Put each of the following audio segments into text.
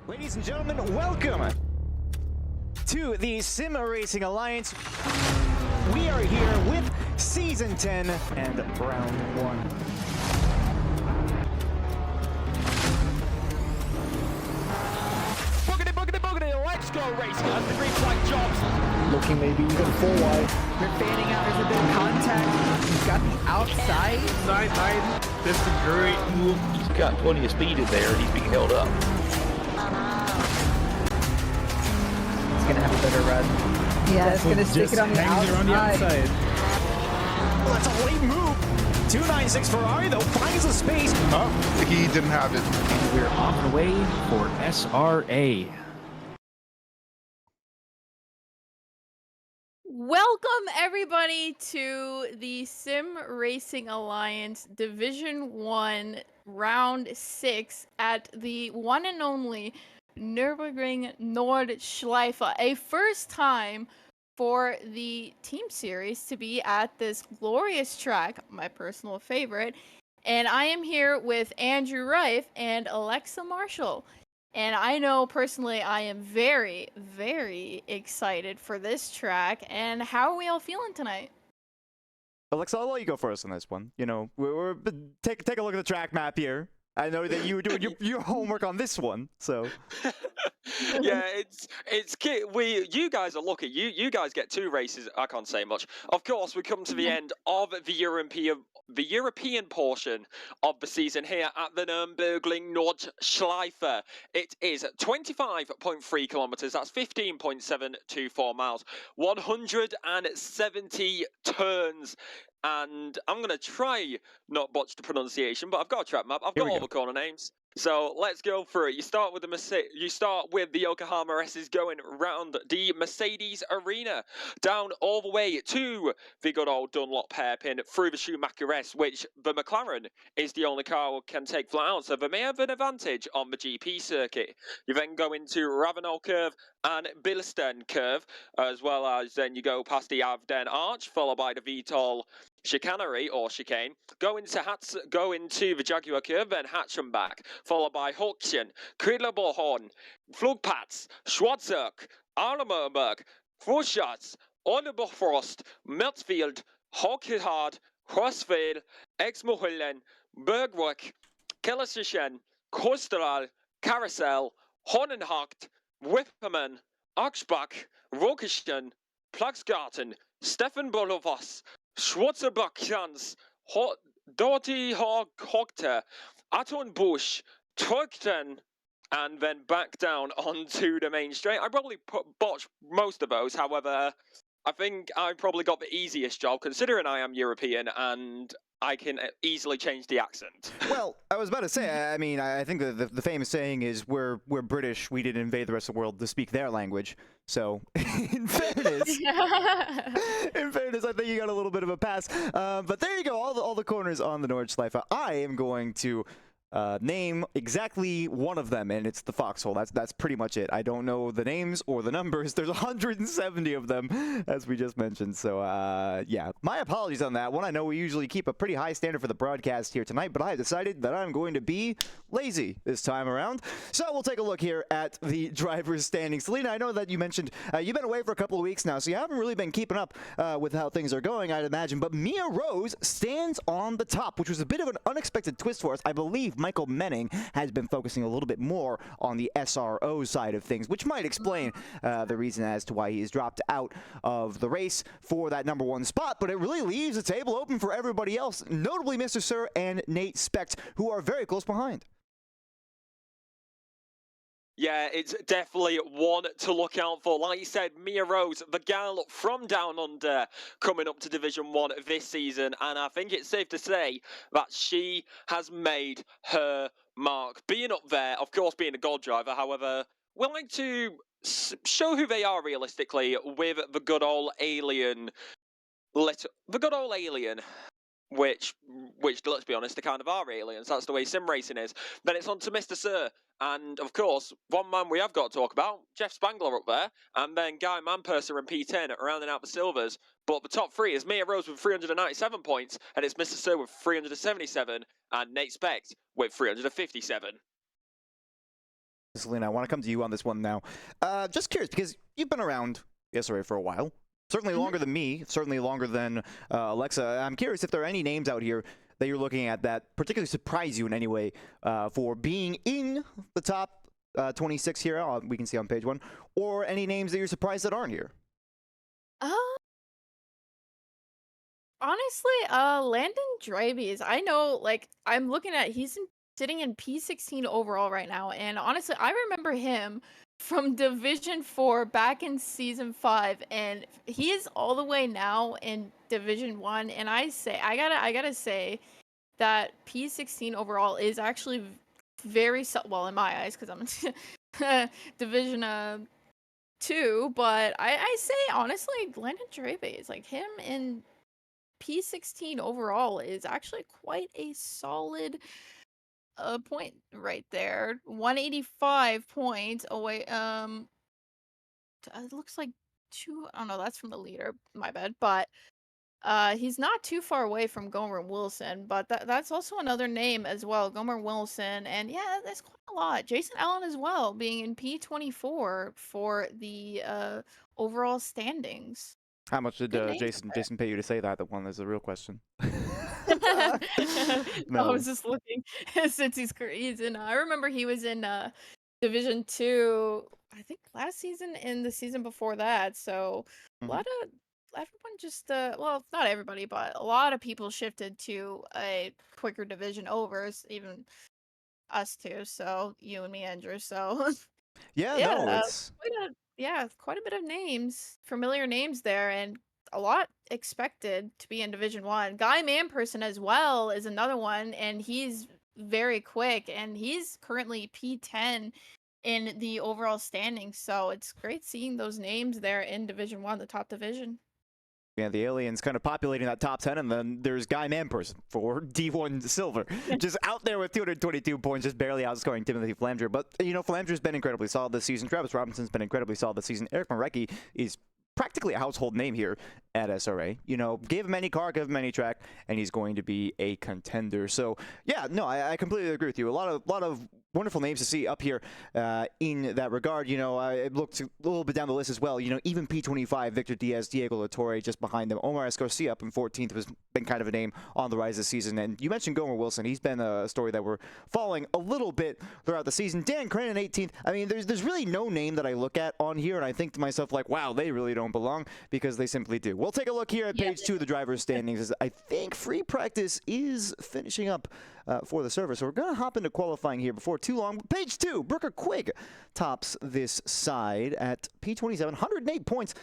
Ladies and gentlemen, welcome to the Sim Racing Alliance. We are here with Season 10 and Round 1. Boogity, boogity, boogity, let's go racing as the green flag jobs. Looking maybe even full wide. They're fanning out. There's a bit of contact. He's got the outside. Side. That's a great move. He's got plenty of speed in there and he's being held up. He's going to have a better run. Yeah, it's going to stick it on the outside. Well, that's a late move. 296 Ferrari, though, finds a space. Oh, he didn't have it. And we're on the way for SRA. Welcome everybody to the Sim Racing Alliance Division 1 Round 6 at the one and only Nürburgring Nordschleife. A first time for the team series to be at this glorious track, my personal favorite. And I am here with Andrew Rife and Alexa Marshall. And I know personally I am very, very excited for this track. And how are we all feeling tonight? Alexa, I'll let you go first on this one. You know, take a look at the track map here. I know that you were doing your homework on this one, so. Yeah, you guys are lucky. You guys get 2 races. I can't say much. Of course, we come to the end of the European portion of the season here at the Nürburgring Nordschleife. It is 25.3 kilometers. That's 15.724 miles. 170 turns. And I'm going to try not botch the pronunciation, but I've got a track map. I've got all the corner names. So let's go through it. You start with the Yokohama S's going round the Mercedes Arena, down all the way to the good old Dunlop hairpin through the Schumacher S, which the McLaren is the only car who can take flat out, so they may have an advantage on the GP circuit. You then go into Ravenel Curve and Bilston Curve, as well as then you go past the Avden Arch, followed by the Vitol Chicanery or chicane, go into the Jaguar Curve, then Hatchenbach, followed by Hochchen, Kridlerbohorn, Flugplatz, Schwarzerk, Arnemerberg, Vorschatz, Ornebuchforst, Merzfield, Hochhard, Horsfeld, Exmohullen, Bergwerk, Kellerschen, Kosteral, Carousel, Hornenhagt, Wipperman, Achsbach, Rokischen, Plaxgarten, Stefan Bolovos, Schwarzerbuckchans, Dorty Hockter, Aton Bush, Turkton, and then back down onto the main straight. I probably botched most of those, however, I think I probably got the easiest job considering I am European and I can easily change the accent. Well, I was about to say, I mean, I think the famous saying is we're British, we didn't invade the rest of the world to speak their language. So, in fairness, I think you got a little bit of a pass. But there you go, all the corners on the Nordschleife. I am going to name exactly one of them, and it's the foxhole. That's pretty much it. I don't know the names or the numbers. There's 170 of them, as we just mentioned. So, yeah, my apologies on that one. I know we usually keep a pretty high standard for the broadcast here tonight, but I decided that I'm going to be lazy this time around. So we'll take a look here at the driver's standings. Selena, I know that you mentioned you've been away for a couple of weeks now, so you haven't really been keeping up with how things are going, I'd imagine. But Mia Rose stands on the top, which was a bit of an unexpected twist for us. I believe Michael Menning has been focusing a little bit more on the SRO side of things, which might explain the reason as to why he has dropped out of the race for that #1 spot. But it really leaves the table open for everybody else, notably Mr. Sir and Nate Specht, who are very close behind. Yeah, it's definitely one to look out for. Like you said, Mia Rose, the gal from Down Under, coming up to Division 1 this season. And I think it's safe to say that she has made her mark. Being up there, of course, being a gold driver, however, we like to show who they are realistically with the good old alien. Which, let's be honest, they kind of are aliens. That's the way sim racing is. Then it's on to Mr. Sir. And, of course, one man we have got to talk about, Jeff Spangler up there. And then Guy Manpurser and P10 rounding out the silvers. But the top 3 is Mia Rose with 397 points. And it's Mr. Sir with 377. And Nate Specht with 357. Selena, I want to come to you on this one now. Just curious, because you've been around the SRA for a while. Certainly longer than me, certainly longer than Alexa. I'm curious if there are any names out here that you're looking at that particularly surprise you in any way for being in the top 26 here, we can see on page 1, or any names that you're surprised that aren't here. Honestly, Landon Drabies. I know, like, I'm looking at, sitting in P16 overall right now, and honestly, I remember him from Division 4 back in Season 5, and he is all the way now in Division 1, and I gotta say that P16 overall is actually very, well, in my eyes, because I'm in Division 2, but I say, honestly, Landon Drabies, like, him in P16 overall is actually quite a solid point right there. 185 points away. It looks like oh no, that's from the leader. My bad. But he's not too far away from Gomer Wilson, but that's also another name as well, Gomer Wilson. And yeah, that's quite a lot. Jason Allen as well, being in P24 for the overall standings. How much did Jason pay you to say that? That one is a real question. I No. was just looking since he's in. I remember he was in Division 2. I think last season and the season before that. So a lot of everyone just well, not everybody, but a lot of people shifted to a quicker division overs, even us two. So you and me, Andrew. So Yeah, yeah, no, it's quite a bit of names, familiar names there, and a lot expected to be in Division 1. Guy Manperson as well is another one, and he's very quick, and he's currently P10 in the overall standings. So it's great seeing those names there in Division 1, the top division. yeah, the aliens kind of populating that top 10, and then there's Guy Manperson for D1 Silver, just out there with 222 points, just barely outscoring Timothy Flamger. But, you know, Flamger's been incredibly solid this season. Travis Robinson's been incredibly solid this season. Eric Marecki is practically a household name here at SRA. You know, give him any car, give him any track, and he's going to be a contender. So, yeah, no, I completely agree with you. A lot of wonderful names to see up here in that regard. You know, I looked a little bit down the list as well. You know, even P25, Victor Diaz, Diego Latore just behind them. Omar Escarcia up in 14th has been kind of a name on the rise this season. And you mentioned Gomer Wilson. He's been a story that we're following a little bit throughout the season. Dan Crane in 18th. I mean, there's really no name that I look at on here and I think to myself, like, wow, they really don't belong, because they simply do. We'll take a look here at page 2 of the driver's standings. As I think free practice is finishing up for the server. So we're going to hop into qualifying here before too long. Page 2, Brooker Quigg tops this side at P27, 108 points.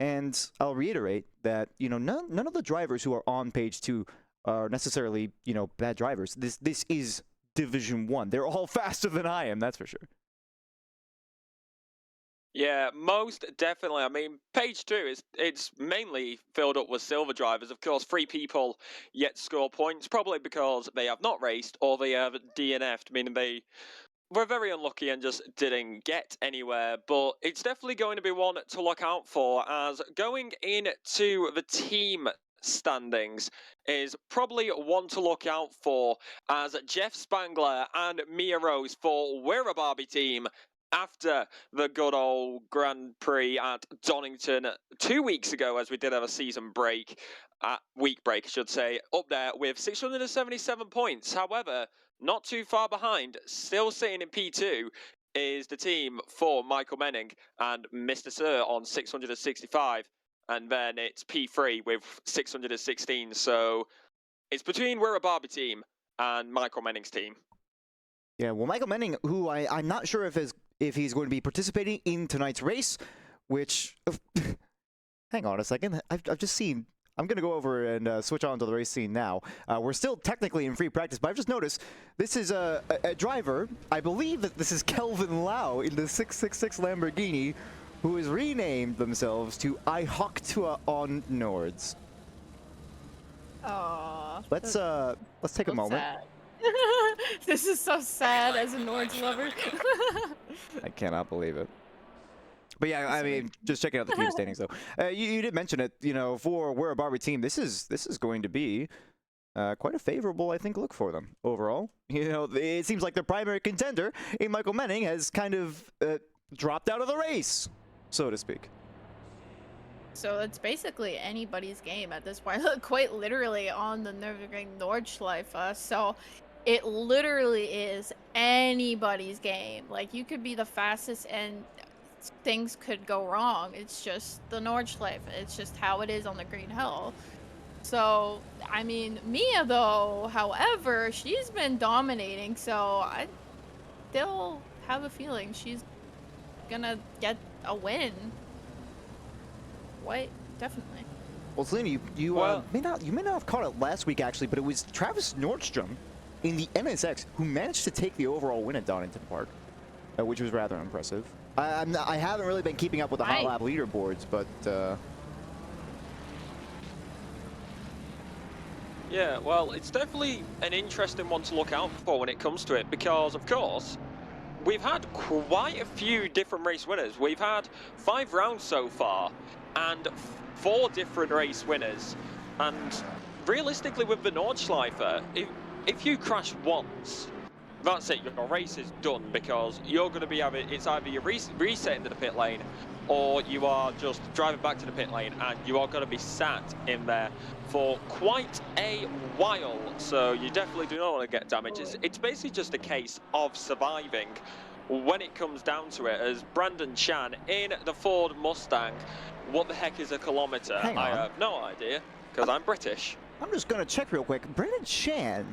And I'll reiterate that, you know, none of the drivers who are on page 2 are necessarily, you know, bad drivers. This is Division 1. They're all faster than I am, that's for sure. Yeah, most definitely. I mean, page 2 it's mainly filled up with silver drivers. Of course, 3 people yet to score points, probably because they have not raced or they have DNF'd, meaning they were very unlucky and just didn't get anywhere. But it's definitely going to be one to look out for, as going into the team standings is probably one to look out for, as Jeff Spangler and Mia Rose for We're a Barbie team, after the good old Grand Prix at Donington 2 weeks ago, as we did have a season break, week break, I should say, up there with 677 points. However, not too far behind, still sitting in P2, is the team for Michael Menning and Mr. Sir on 665. And then it's P3 with 616. So it's between We're a Barbie team and Michael Menning's team. Yeah, well, Michael Menning, who I'm not sure if he's going to be participating in tonight's race, which, hang on a second, I've just seen, I'm going to go over and switch on to the race scene now. We're still technically in free practice, but I've just noticed this is a driver, I believe that this is Kelvin Lau in the 666 Lamborghini, who has renamed themselves to I Hawktua on Nords. Aww. Let's take a moment. Sad. This is so sad as a Nords lover. I cannot believe it. But yeah, I mean, just checking out the team standings though. You did mention it, you know, for We're a Barbie team. This is going to be quite a favorable, I think, look for them overall. You know, it seems like their primary contender in Michael Menning has kind of dropped out of the race, so to speak. So it's basically anybody's game at this point, quite literally on the Nürburgring Nordschleife. So it literally is anybody's game. Like, you could be the fastest and things could go wrong. It's just the Nordschleife. It's just how it is on the Green Hill. So, I mean, Mia, though, however, she's been dominating, so I still have a feeling she's gonna get a win. What? Definitely. Well, Selena, you may not have caught it last week, actually, but it was Travis Nordstrom in the NSX who managed to take the overall win at Donington Park, which was rather impressive. I haven't really been keeping up with the Hot Lap leaderboards, but... Yeah, well, it's definitely an interesting one to look out for when it comes to it, because, of course, we've had quite a few different race winners. We've had 5 rounds so far, and 4 different race winners. And realistically, with the Nordschleife, if you crash once, that's it, your race is done, because you're going to be having, it's either you're resetting to the pit lane, or you are just driving back to the pit lane, and you are going to be sat in there for quite a while. So you definitely do not want to get damaged. It's basically just a case of surviving when it comes down to it. As Brandon Chan in the Ford Mustang, what the heck is a kilometre? I have no idea, because I'm British. I'm just going to check real quick. Brandon Chan,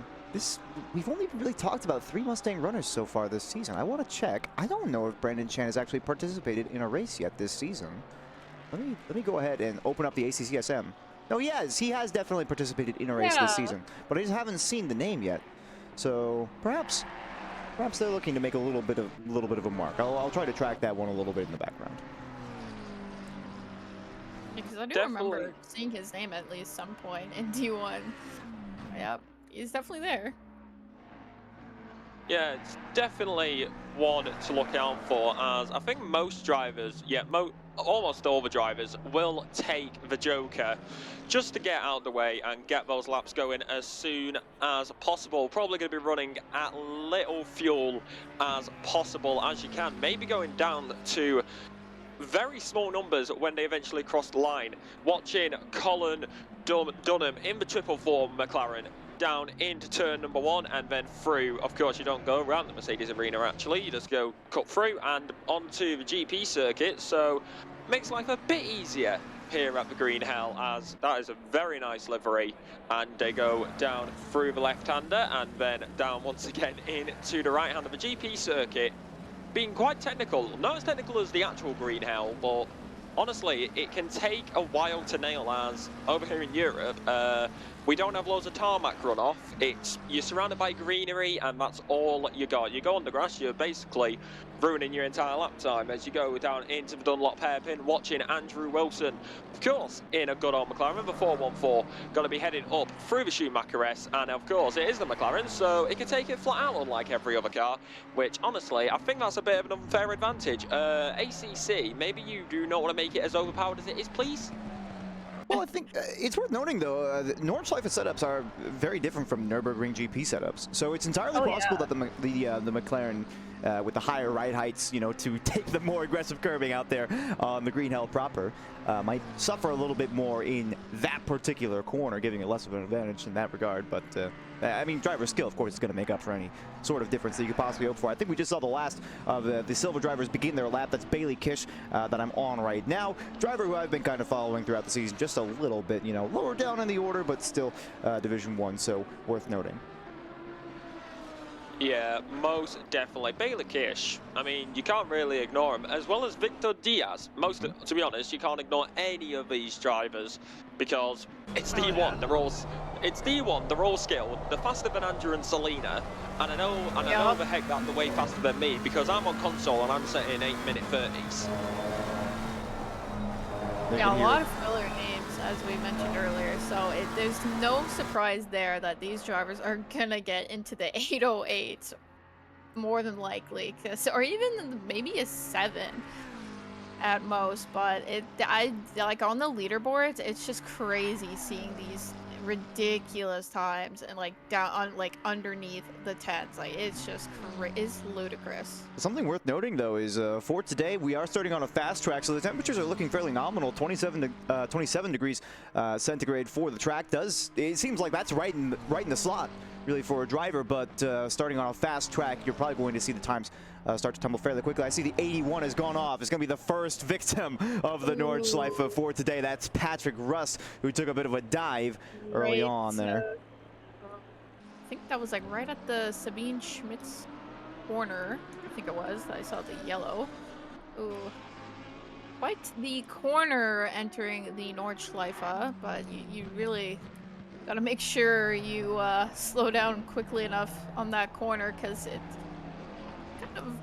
we've only really talked about 3 Mustang runners so far this season. I want to check. I don't know if Brandon Chan has actually participated in a race yet this season. Let me go ahead and open up the ACCSM. No, he has. He has definitely participated in a race this season, but I just haven't seen the name yet. So perhaps they're looking to make a little bit of a mark. I'll try to track that one a little bit in the background. Because I do remember seeing his name at least some point in D1. Yep, he's definitely there. Yeah, it's definitely one to look out for, as I think most drivers, almost all the drivers, will take the Joker just to get out of the way and get those laps going as soon as possible. Probably going to be running at little fuel as possible as you can. Maybe going down to very small numbers when they eventually cross the line. Watching Colin Dunham in the 444 McLaren down into turn number 1 and then through. Of course, you don't go around the Mercedes arena, actually. You just go cut through and onto the GP circuit. So makes life a bit easier here at the Green Hill, as that is a very nice livery. And they go down through the left-hander and then down once again into the right hand of the GP circuit. Being quite technical, not as technical as the actual Green Hill, but honestly, it can take a while to nail, as over here in Europe, we don't have loads of tarmac runoff. You're surrounded by greenery, and that's all you got. You go on the grass, you're basically ruining your entire lap time as you go down into the Dunlop hairpin, watching Andrew Wilson, of course, in a good old McLaren, the 414, going to be heading up through the Schumacher S, and of course, it is the McLaren, so it can take it flat out unlike every other car, which, honestly, I think that's a bit of an unfair advantage. ACC, maybe you do not want to make it as overpowered as it is, please? Well, I think it's worth noting, though, Nordschleife setups are very different from Nürburgring GP setups. So it's entirely possible that the McLaren, with the higher ride heights, you know, to take the more aggressive curving out there on the Green Hill proper, might suffer a little bit more in that particular corner, giving it less of an advantage in that regard. But I mean, driver skill, of course, is going to make up for any sort of difference that you could possibly hope for. I think we just saw the last of the silver drivers begin their lap. That's Bailey Kish that I'm on right now. Driver who I've been kind of following throughout the season, just a little bit, you know, lower down in the order, but still Division 1, so worth noting. Yeah, most definitely. Bailey Kish, I mean, you can't really ignore him, as well as Victor Diaz. To be honest, you can't ignore any of these drivers, because it's D1, it's D1, they're all skilled. They're faster than Andrew and Selena, and I know the heck that they're way faster than me, because I'm on console and I'm setting 8-minute 30s. Yeah, a lot of filler names, as we mentioned earlier, so there's no surprise there that these drivers are gonna get into the 808s, more than likely, or even maybe a 7 at most. But I like on the leaderboards, it's just crazy seeing these ridiculous times and like down on like underneath the tents. Like it's just it's ludicrous. Something worth noting though is for today we are starting on a fast track, so the temperatures are looking fairly nominal. 27 degrees centigrade for the track. It seems like that's right in the slot really for a driver, but starting on a fast track, you're probably going to see the times start to tumble fairly quickly. I see the 81 has gone off. It's going to be the first victim of the Nordschleife for today. That's Patrick Rust, who took a bit of a dive early on there. I think that was like right at the Sabine Schmitz corner. I think it was. I saw the yellow. Ooh. Quite the corner entering the Nordschleife, but you really gotta make sure you slow down quickly enough on that corner, because it's kind of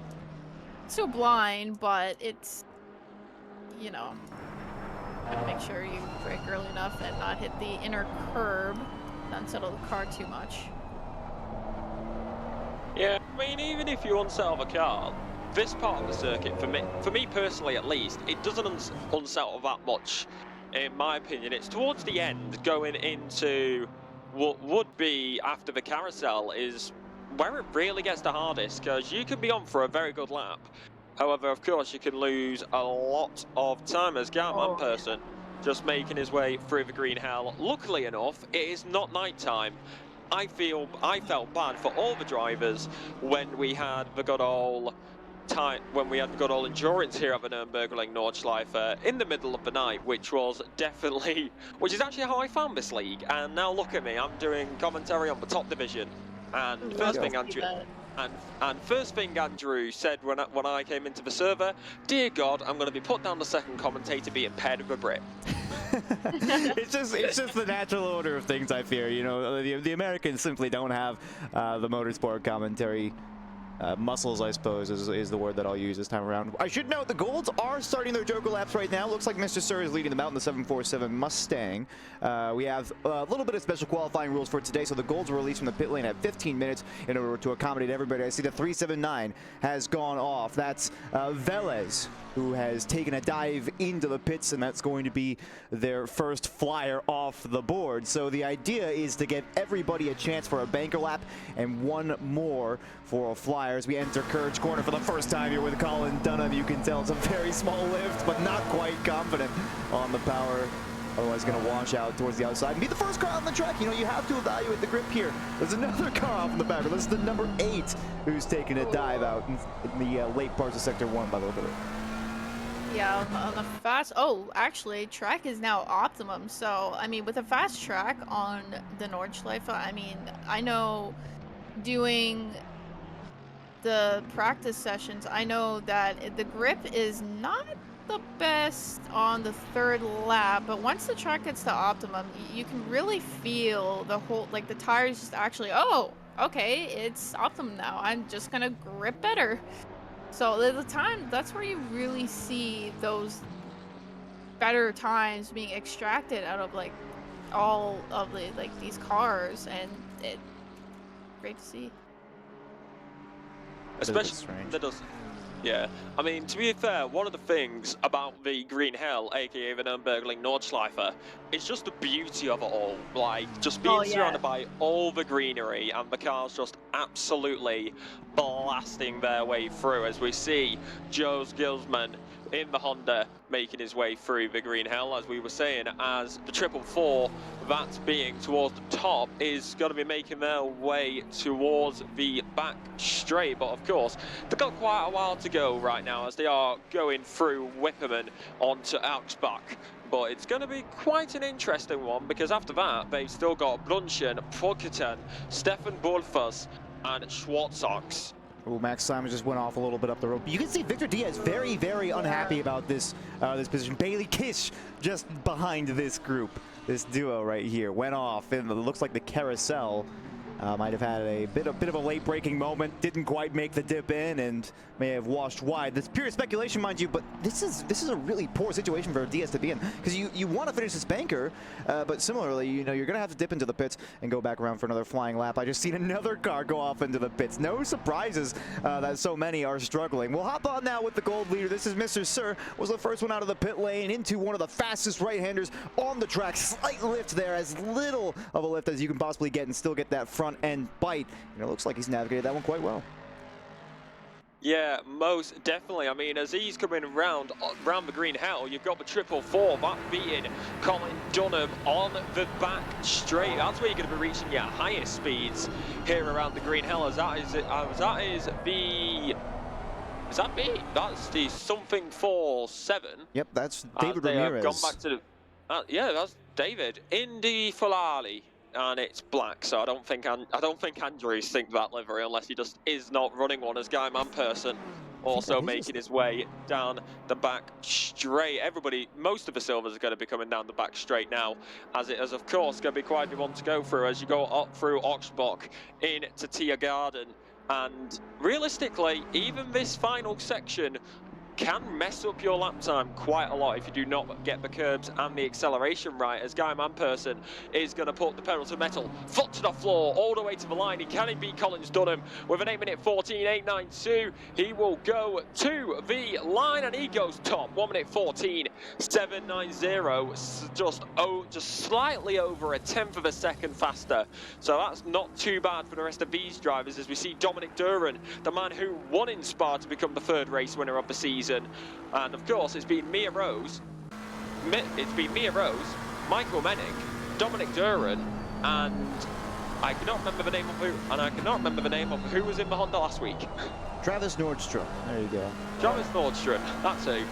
so blind, but it's, you know, gotta make sure you brake early enough and not hit the inner curb, unsettle the car too much. Yeah, I mean, even if you unsettle the car, this part of the circuit, for me personally at least, it doesn't unsettle that much. In my opinion, it's towards the end, going into what would be after the carousel, is where it really gets the hardest, because you can be on for a very good lap. However, of course, you can lose a lot of time as Garman person just making his way through the green hell. Luckily enough, it is not night time. I felt bad for all the drivers when we had the good old endurance here at the Nürburgring Nordschleife in the middle of the night, which is actually how I found this league. And now look at me, I'm doing commentary on the top division. And first thing Andrew said when I came into the server, dear God, I'm going to be put down the second commentator being paired with a Brit. it's just the natural order of things, I fear. You know, the Americans simply don't have the motorsport commentary muscles, I suppose, is the word that I'll use this time around. I should note the Golds are starting their Joker laps right now. Looks like Mr. Sir is leading them out in the 747 Mustang. We have a little bit of special qualifying rules for today, so the Golds were released from the pit lane at 15 minutes in order to accommodate everybody. I see the 379 has gone off. That's Velez, who has taken a dive into the pits, and that's going to be their first flyer off the board. So the idea is to give everybody a chance for a banker lap and one more for a flyer as we enter Courage Corner for the first time here with Colin Dunham. You can tell it's a very small lift, but not quite confident on the power. Otherwise going to wash out towards the outside and be the first car on the track. You know, you have to evaluate the grip here. There's another car off in the back. This is the number 8 who's taking a dive out in the late parts of Sector 1 by the look of it. Yeah, on the fast... Oh, actually, track is now optimum. So, I mean, with a fast track on the Nordschleife, I mean, I know doing the practice sessions, I know that the grip is not the best on the third lap, but once the track gets to optimum, you can really feel the whole, like the tires just actually, oh, okay, it's optimum now. I'm just gonna grip better. So the time, that's where you really see those better times being extracted out of like all of the these cars, and it's great to see. Especially yeah, I mean, to be fair, one of the things about the Green Hell, aka the Nürburgring Nordschleife, is just the beauty of it all. Like, just being surrounded by all the greenery and the cars just absolutely blasting their way through, as we see Joe's Gilsman in the Honda making his way through the Green Hell, as we were saying, as the 444, that's being towards the top, is going to be making their way towards the back straight. But of course, they've got quite a while to go right now as they are going through Wipperman onto Augsbach. But it's going to be quite an interesting one, because after that, they've still got Brunchen, Proketen, Stefan Bolfus, and Schwarzox. Oh, Max Simon just went off a little bit up the road. You can see Victor Diaz very, very unhappy about this this position. Bailey Kish just behind this group, this duo right here, went off in, it looks like the carousel. Might have had a bit of a late braking moment, didn't quite make the dip in, and may have washed wide. That's pure speculation, mind you, but this is a really poor situation for DS to be in, because you want to finish this banker, but similarly, you know, you're gonna have to dip into the pits and go back around for another flying lap. I just seen another car go off into the pits. No surprises that so many are struggling. We'll hop on now with the gold leader. This is Mr. Sir, was the first one out of the pit lane into one of the fastest right-handers on the track. Slight lift there, as little of a lift as you can possibly get, and still get that front end bite. And it looks like he's navigated that one quite well. Yeah, most definitely. I mean, as he's coming round the green hell, you've got the 444, that being Colin Dunham on the back straight. That's where you're going to be reaching your highest speeds here around the green hell. As that is the something 47. Yep, that's David Ramirez. Gone back to the, yeah, that's David in the Ferrari. And it's black, so I don't think Andrews think that livery, unless he just is not running one as Guy Manperson, also making his way down the back straight. Everybody, most of the silvers are going to be coming down the back straight now, as it is of course going to be quite a one to go through as you go up through Oxbock into Tiergarten. And realistically, even this final section can mess up your lap time quite a lot if you do not get the curbs and the acceleration right, as Guy Manperson is going to put the pedal to metal, foot to the floor, all the way to the line. Can he beat Collins Dunham with an 8 minute 14.892? He will go to the line and he goes top, 1 minute 14.790, just slightly over a tenth of a second faster. So that's not too bad for the rest of these drivers, as we see Dominic Duran, the man who won in Spa to become the third race winner of the season. And of course, it's been Mia Rose, Michael Mennick, Dominic Duran, and I cannot remember the name of who was in the Honda last week. Travis Nordstrom. There you go. Travis Nordstrom. That's who.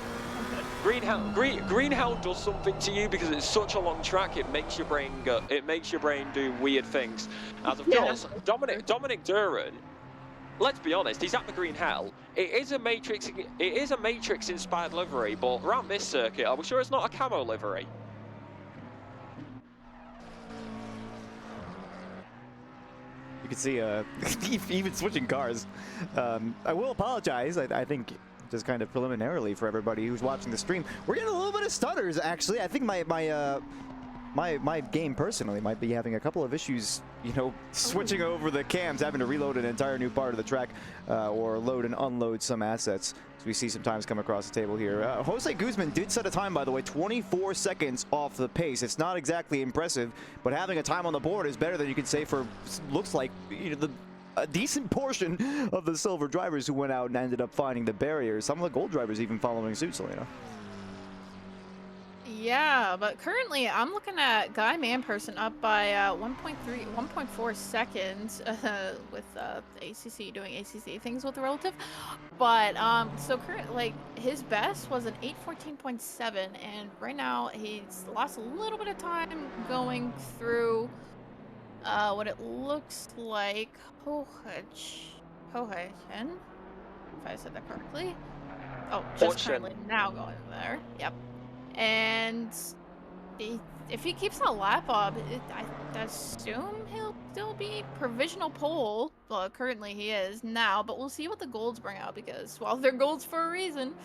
Green Hell does something to you because it's such a long track. It makes your brain go. It makes your brain do weird things. As of course, Dominic Duran. Let's be honest, he's at the Green Hell. It is a Matrix inspired livery, but around this circuit, are we sure it's not a camo livery? You can see even switching cars. I will apologize, I think just kind of preliminarily for everybody who's watching the stream. We're getting a little bit of stutters, actually. I think my game personally might be having a couple of issues, you know, switching over the cams, having to reload an entire new part of the track or load and unload some assets. So we see some times come across the table here. Jose Guzman did set a time, by the way, 24 seconds off the pace. It's not exactly impressive, but having a time on the board is better than you can say for, looks like, you know, a decent portion of the silver drivers who went out and ended up finding the barriers. Some of the gold drivers even following suit, Selena. Yeah, but currently I'm looking at Guy Manperson up by 1.4 seconds with ACC doing ACC things with the relative. But so like his best was an 8:14.7, and right now he's lost a little bit of time going through what it looks like Hohechen, if I said that correctly. Oh, just currently now going there. Yep. And if he keeps that lap up, I assume he'll still be provisional pole. Well, currently he is now, but we'll see what the golds bring out, because, well, they're golds for a reason.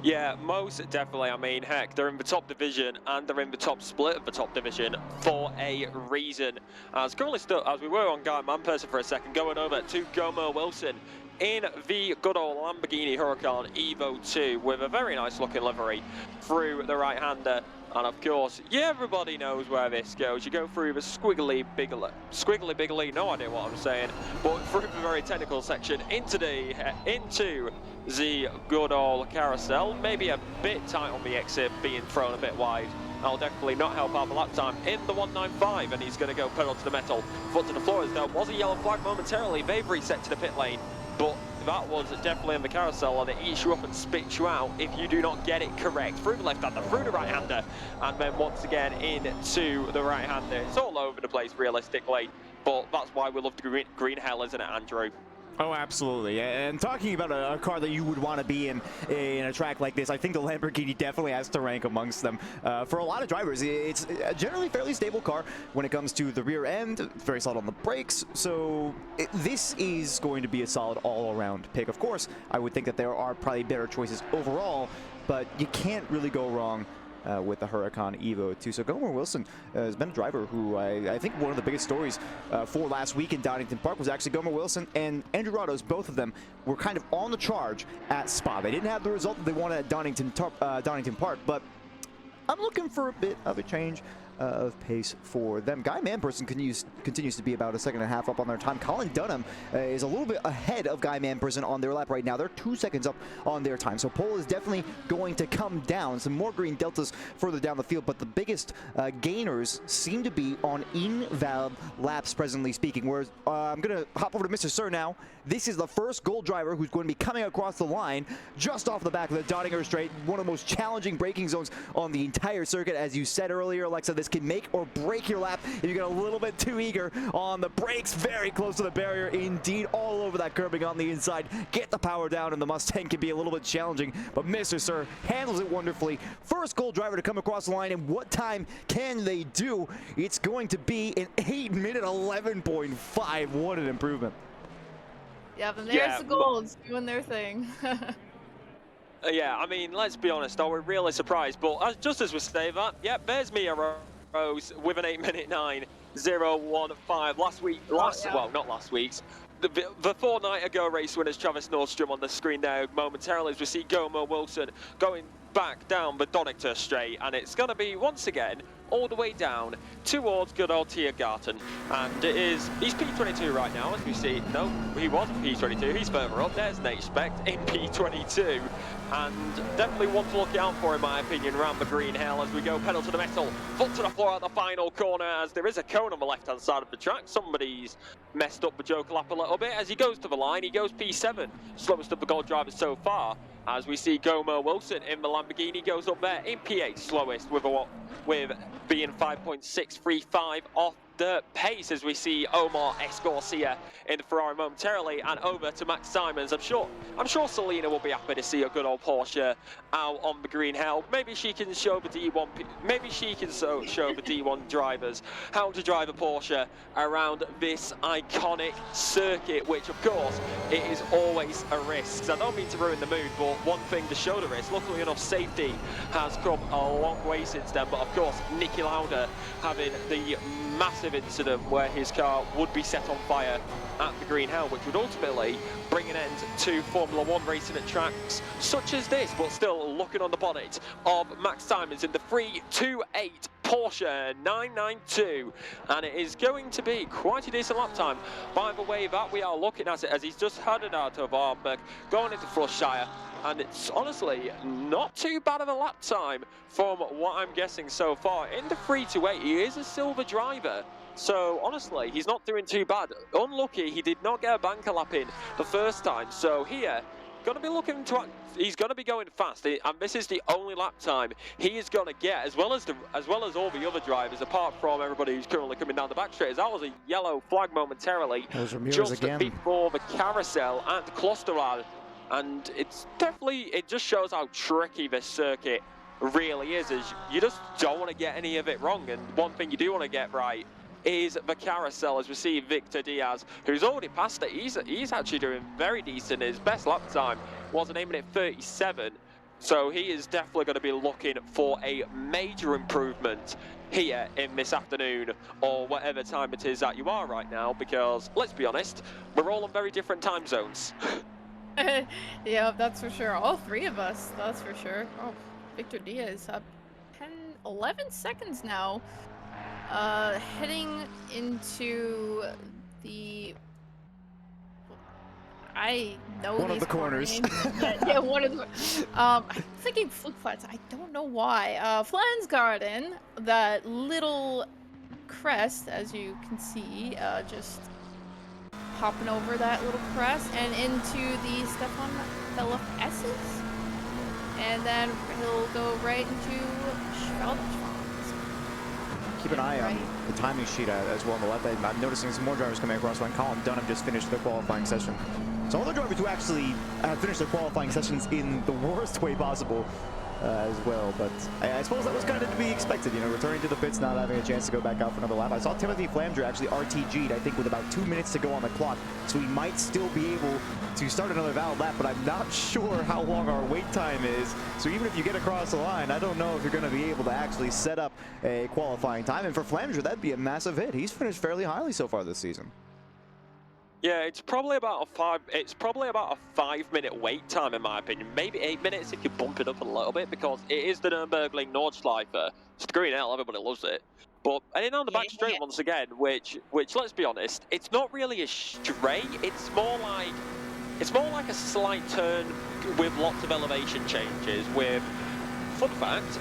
Yeah, most definitely. I mean, heck, they're in the top division and they're in the top split of the top division for a reason. As currently still, as we were on Guy Manperson for a second, going over to Gomer Wilson in the good old Lamborghini Huracan Evo 2 with a very nice looking livery through the right-hander. And of course, yeah, everybody knows where this goes. You go through the squiggly biggly, no idea what I'm saying, but through the very technical section into the good old carousel. Maybe a bit tight on the exit, being thrown a bit wide. That'll definitely not help out the lap time in the 195, and he's going to go pedal to the metal, foot to the floor, as there was a yellow flag momentarily. They've reset to the pit lane, but that was definitely in the carousel, and it eats you up and spits you out if you do not get it correct. Through the left-hander, through the right-hander, and then once again into the right-hander. It's all over the place, realistically, but that's why we love the green hell, isn't it, Andrew? Oh, absolutely. And talking about a car that you would want to be in a track like this, I think the Lamborghini definitely has to rank amongst them. For a lot of drivers, it's a generally fairly stable car when it comes to the rear end, very solid on the brakes. So this is going to be a solid all-around pick. Of course, I would think that there are probably better choices overall, but you can't really go wrong with the Huracan Evo 2. So Gomer Wilson has been a driver who I think one of the biggest stories for last week in Donington Park was actually Gomer Wilson and Andrew Rottos. Both of them were kind of on the charge at Spa. They didn't have the result that they wanted at Donington Park, but I'm looking for a bit of a change of pace for them. Guy Manperson continues to be about a second and a half up on their time. Colin Dunham is a little bit ahead of Guy Manperson on their lap right now. They're 2 seconds up on their time. So pole is definitely going to come down. Some more green deltas further down the field, but the biggest gainers seem to be on invalid laps, presently speaking. Whereas I'm going to hop over to Mr. Sir now. This is the first gold driver who's going to be coming across the line just off the back of the Donninger Straight, one of the most challenging braking zones on the entire circuit. As you said earlier, Alexa, this can make or break your lap if you get a little bit too eager on the brakes. Very close to the barrier indeed, all over that curbing on the inside. Get the power down, and the Mustang can be a little bit challenging, but Mr. Sir handles it wonderfully. First gold driver to come across the line, and what time can they do? It's going to be an 8-minute 11.5. What an improvement. Yeah, and there's the golds doing their thing. Yeah, I mean, let's be honest, I was really surprised, but just as we say that, yeah, there's Mia Rose with an 8-minute 9.015. Well, not last week's. The fortnight ago race winners Travis Nordstrom on the screen there momentarily as we see Gomer Wilson going back down the Donington Straight, and it's going to be once again all the way down towards good old Tiergarten, and he's P22 right now as we see. No, he wasn't P22, he's further up. There's Nate Specht in P22, and definitely one to look out for in my opinion around the green hill as we go pedal to the metal, foot to the floor at the final corner as there is a cone on the left hand side of the track. Somebody's messed up the Joker lap a little bit as he goes to the line. He goes P7, slowest of the gold drivers so far, as we see Gomer Wilson in the Lamborghini goes up there in P8, slowest with being 5.635 off the pace as we see Omar Escorcia in the Ferrari momentarily, and over to Max Simons. I'm sure Selena will be happy to see a good old Porsche out on the green hill. Maybe she can show the D1. Maybe she can show the D1 drivers how to drive a Porsche around this iconic circuit, which of course it is always a risk. I don't mean to ruin the mood, but one thing to show the risk. Luckily enough, safety has come a long way since then. But of course, Niki Lauda having the massive incident where his car would be set on fire at the green hill, which would ultimately bring an end to Formula 1 racing at tracks such as this, but still looking on the bonnet of Max Simons in the 328 Porsche 992, and it is going to be quite a decent lap time by the way that we are looking at it, as he's just headed out of Arnberg going into Flushshire. And it's honestly not too bad of a lap time from what I'm guessing so far. In the 328, he is a silver driver. So honestly, he's not doing too bad. Unlucky, he did not get a banker lap in the first time. So here, going to be looking to, he's going to be going fast, and this is the only lap time he is going to get, as well as all the other drivers, apart from everybody who's currently coming down the back straight. As that was a yellow flag momentarily, just before the carousel at Klosterwald. And it's definitely, it just shows how tricky this circuit really is you just don't want to get any of it wrong. And one thing you do want to get right is the carousel, as we see Victor Diaz, who's already passed it. He's actually doing very decent. His best lap time was an 8-minute 37. So he is definitely going to be looking for a major improvement here in this afternoon, or whatever time it is that you are right now, because let's be honest, we're all on very different time zones. Yeah, that's for sure. All three of us, that's for sure. Oh, Victor Diaz up 11 seconds now. Heading into the... I know one of the corners. Yeah, one of the... I'm thinking Fluke Flats. I don't know why. Flansgarden, that little crest, as you can see, just hopping over that little crest and into the Stefan Bellof S's, and then he'll go right into Schwalbach. keep an eye on the timing sheet as well on the left. I'm noticing some more drivers coming across when Colin Dunham just finished their qualifying session. So all the drivers who actually have finished their qualifying sessions in the worst way possible as well. But I suppose that was kind of to be expected, you know, returning to the pits, not having a chance to go back out for another lap. I saw Timothy Flamger actually RTG'd, I think, with about 2 minutes to go on the clock. So he might still be able to start another valid lap, but I'm not sure how long our wait time is. So even if you get across the line, I don't know if you're going to be able to actually set up a qualifying time. And for Flamger, that'd be a massive hit. He's finished fairly highly so far this season. Yeah, it's probably about a 5-minute wait time in my opinion. Maybe 8 minutes if you bump it up a little bit, because it is the Nürburgring Nordschleife. It's the green L, everybody loves it. But heading on the back straight once again, which let's be honest, it's not really a straight. It's more like a slight turn with lots of elevation changes. With fun fact,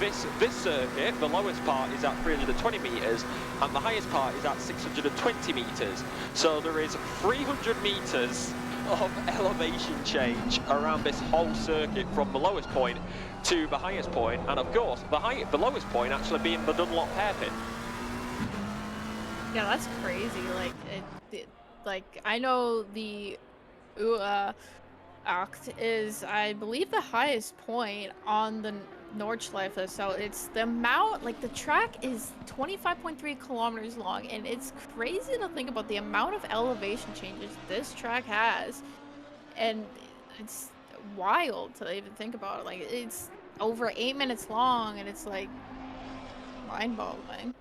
this circuit, the lowest part is at 320 meters, and the highest part is at 620 meters. So there is 300 meters of elevation change around this whole circuit from the lowest point to the highest point, and of course the lowest point actually being the Dunlop hairpin. Yeah, that's crazy. Like I know the Act is, I believe, the highest point on the Nordschleife, so it's the amount, like the track is 25.3 kilometers long, and it's crazy to think about the amount of elevation changes this track has, and it's wild to even think about it. Like, it's over 8 minutes long, and it's like mind-boggling.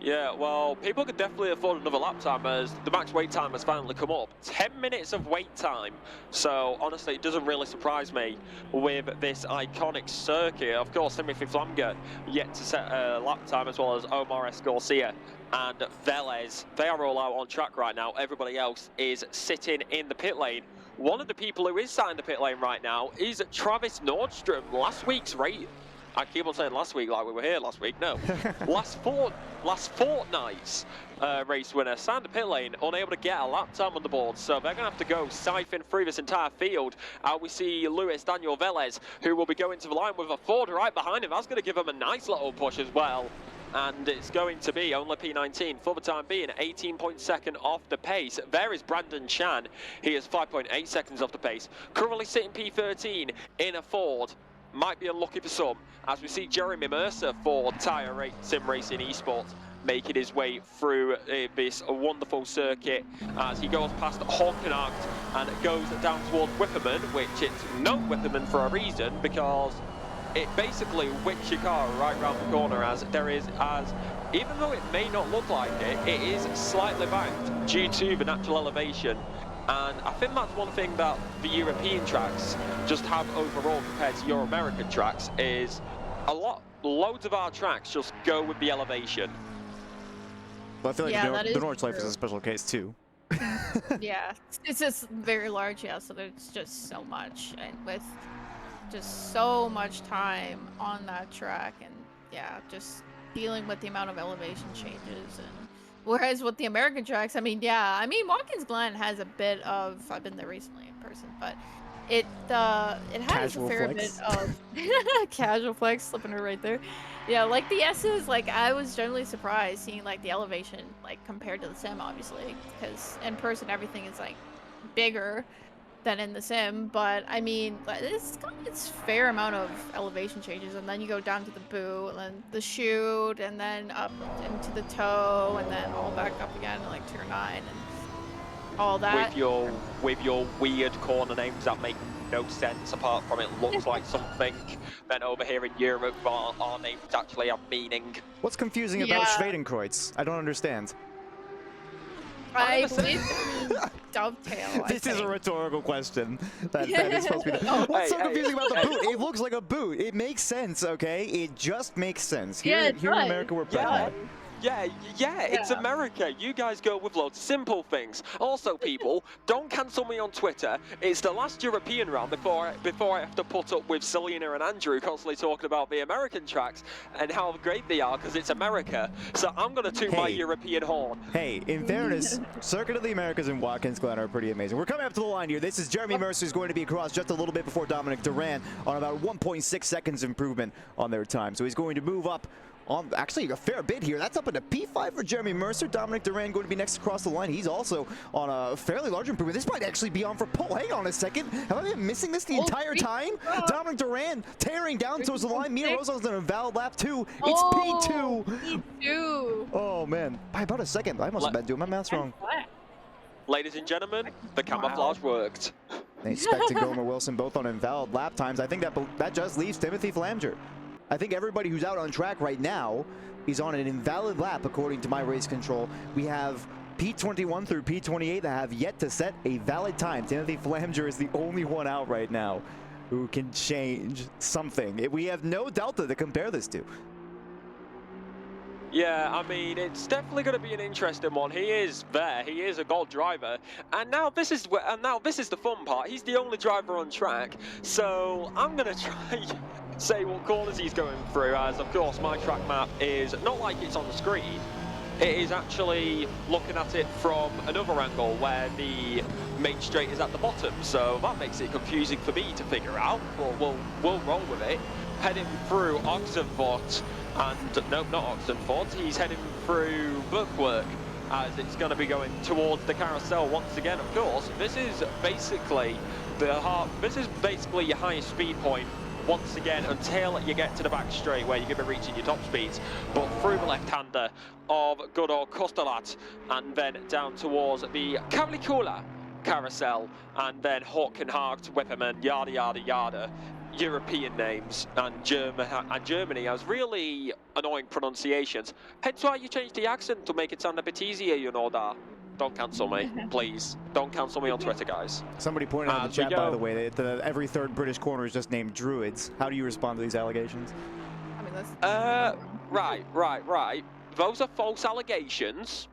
Yeah, well, people could definitely afford another lap time as the max wait time has finally come up. 10 minutes of wait time. So, honestly, it doesn't really surprise me with this iconic circuit. Of course, Timothy Flamger yet to set a lap time, as well as Omar S. Garcia and Velez. They are all out on track right now. Everybody else is sitting in the pit lane. One of the people who is sat in the pit lane right now is Travis Nordstrom. Last week's rate. I keep on saying last week like we were here last week. No, last fortnight's race winner, signed the pit lane, unable to get a lap time on the board. So they're going to have to go siphon through this entire field. We see Luis Daniel Velez, who will be going to the line with a Ford right behind him. That's going to give him a nice little push as well. And it's going to be only P19 for the time being, 18.2 off the pace. There is Brandon Chan. He is 5.8 seconds off the pace. Currently sitting P13 in a Ford. Might be unlucky for some, as we see Jeremy Mercer for Sim Racing Esports making his way through this wonderful circuit as he goes past Hockenarkt and goes down towards Whipperman, which it's known Whipperman for a reason, because it basically whips your car right round the corner, as there is, even though it may not look like it, it is slightly banked due to the natural elevation. And I think that's one thing that the European tracks just have overall compared to your American tracks, is loads of our tracks just go with the elevation. Well, I feel like the Nordschleife is a special case too. Yeah, it's just very large, yeah, so there's just so much, and with just so much time on that track, and yeah, just dealing with the amount of elevation changes. And whereas with the American tracks, I mean, Watkins Glen has a bit of, I've been there recently in person, but it has casual a fair flex. bit of casual flex, slipping her right there. Yeah, like the S's, like I was generally surprised seeing like the elevation, like compared to the sim, obviously, because in person everything is like bigger than in the sim, but I mean, it's got its fair amount of elevation changes, and then you go down to the boot, and then the chute, and then up into the toe, and then all back up again to like tier 9 and all that. With your weird corner names that make no sense apart from it looks like something. Then over here in Europe, our names actually have meaning. What's confusing about Schwedenkreuz? I don't understand. I believe dovetail. This is a rhetorical question. That is supposed to be. What's so confusing about the boot? It looks like a boot. It makes sense, okay? It just makes sense. Here in America, we're pregnant. Yeah, it's America. You guys go with loads of simple things. Also, people, don't cancel me on Twitter. It's the last European round before I have to put up with Selena and Andrew constantly talking about the American tracks and how great they are because it's America. So I'm going to toot my European horn. Hey, in fairness, Circuit of the Americas and Watkins Glen are pretty amazing. We're coming up to the line here. This is Jeremy Mercer, who's going to be across just a little bit before Dominic Duran on about 1.6 seconds improvement on their time. So he's going to move up Actually, a fair bit here. That's up into P5 for Jeremy Mercer. Dominic Duran going to be next across the line. He's also on a fairly large improvement. This might actually be on for pole. Hang on a second. Have I been missing this the entire time? Dominic Duran tearing down towards the line. Mia Rosa's in a valid lap 2. It's P2. P2. Oh, man. By about a second. I must have been doing my math wrong. Ladies and gentlemen, the camouflage worked. They expect Gomer Wilson both on invalid lap times. I think that just leaves Timothy Flanger. I think everybody who's out on track right now is on an invalid lap according to my race control. We have P21 through P28 that have yet to set a valid time. Timothy Flanger is the only one out right now who can change something. We have no delta to compare this to. Yeah, I mean, it's definitely going to be an interesting one. He is there. He is a gold driver, and now this is the fun part. He's the only driver on track, so I'm going to try say what corners he's going through. As of course, my track map is not like it's on the screen. It is actually looking at it from another angle where the main straight is at the bottom, so that makes it confusing for me to figure out. But we'll roll with it. Heading through Oxenford. And no, not Oxenford, he's heading through Bookwork as it's going to be going towards the carousel once again. Of course, this is basically your highest speed point once again until you get to the back straight where you're going to be reaching your top speeds. But through the left-hander of good old Kostalat and then down towards the Kavlikula carousel and then Hawkenhagt, Whipperman, yada yada yada. European names and Germany has really annoying pronunciations. Hence why you changed the accent to make it sound a bit easier, you know that. Don't cancel me, please. Don't cancel me on Twitter, guys. Somebody pointed out in the chat, by the way, that every third British corner is just named Druids. How do you respond to these allegations? I mean, that's right. Those are false allegations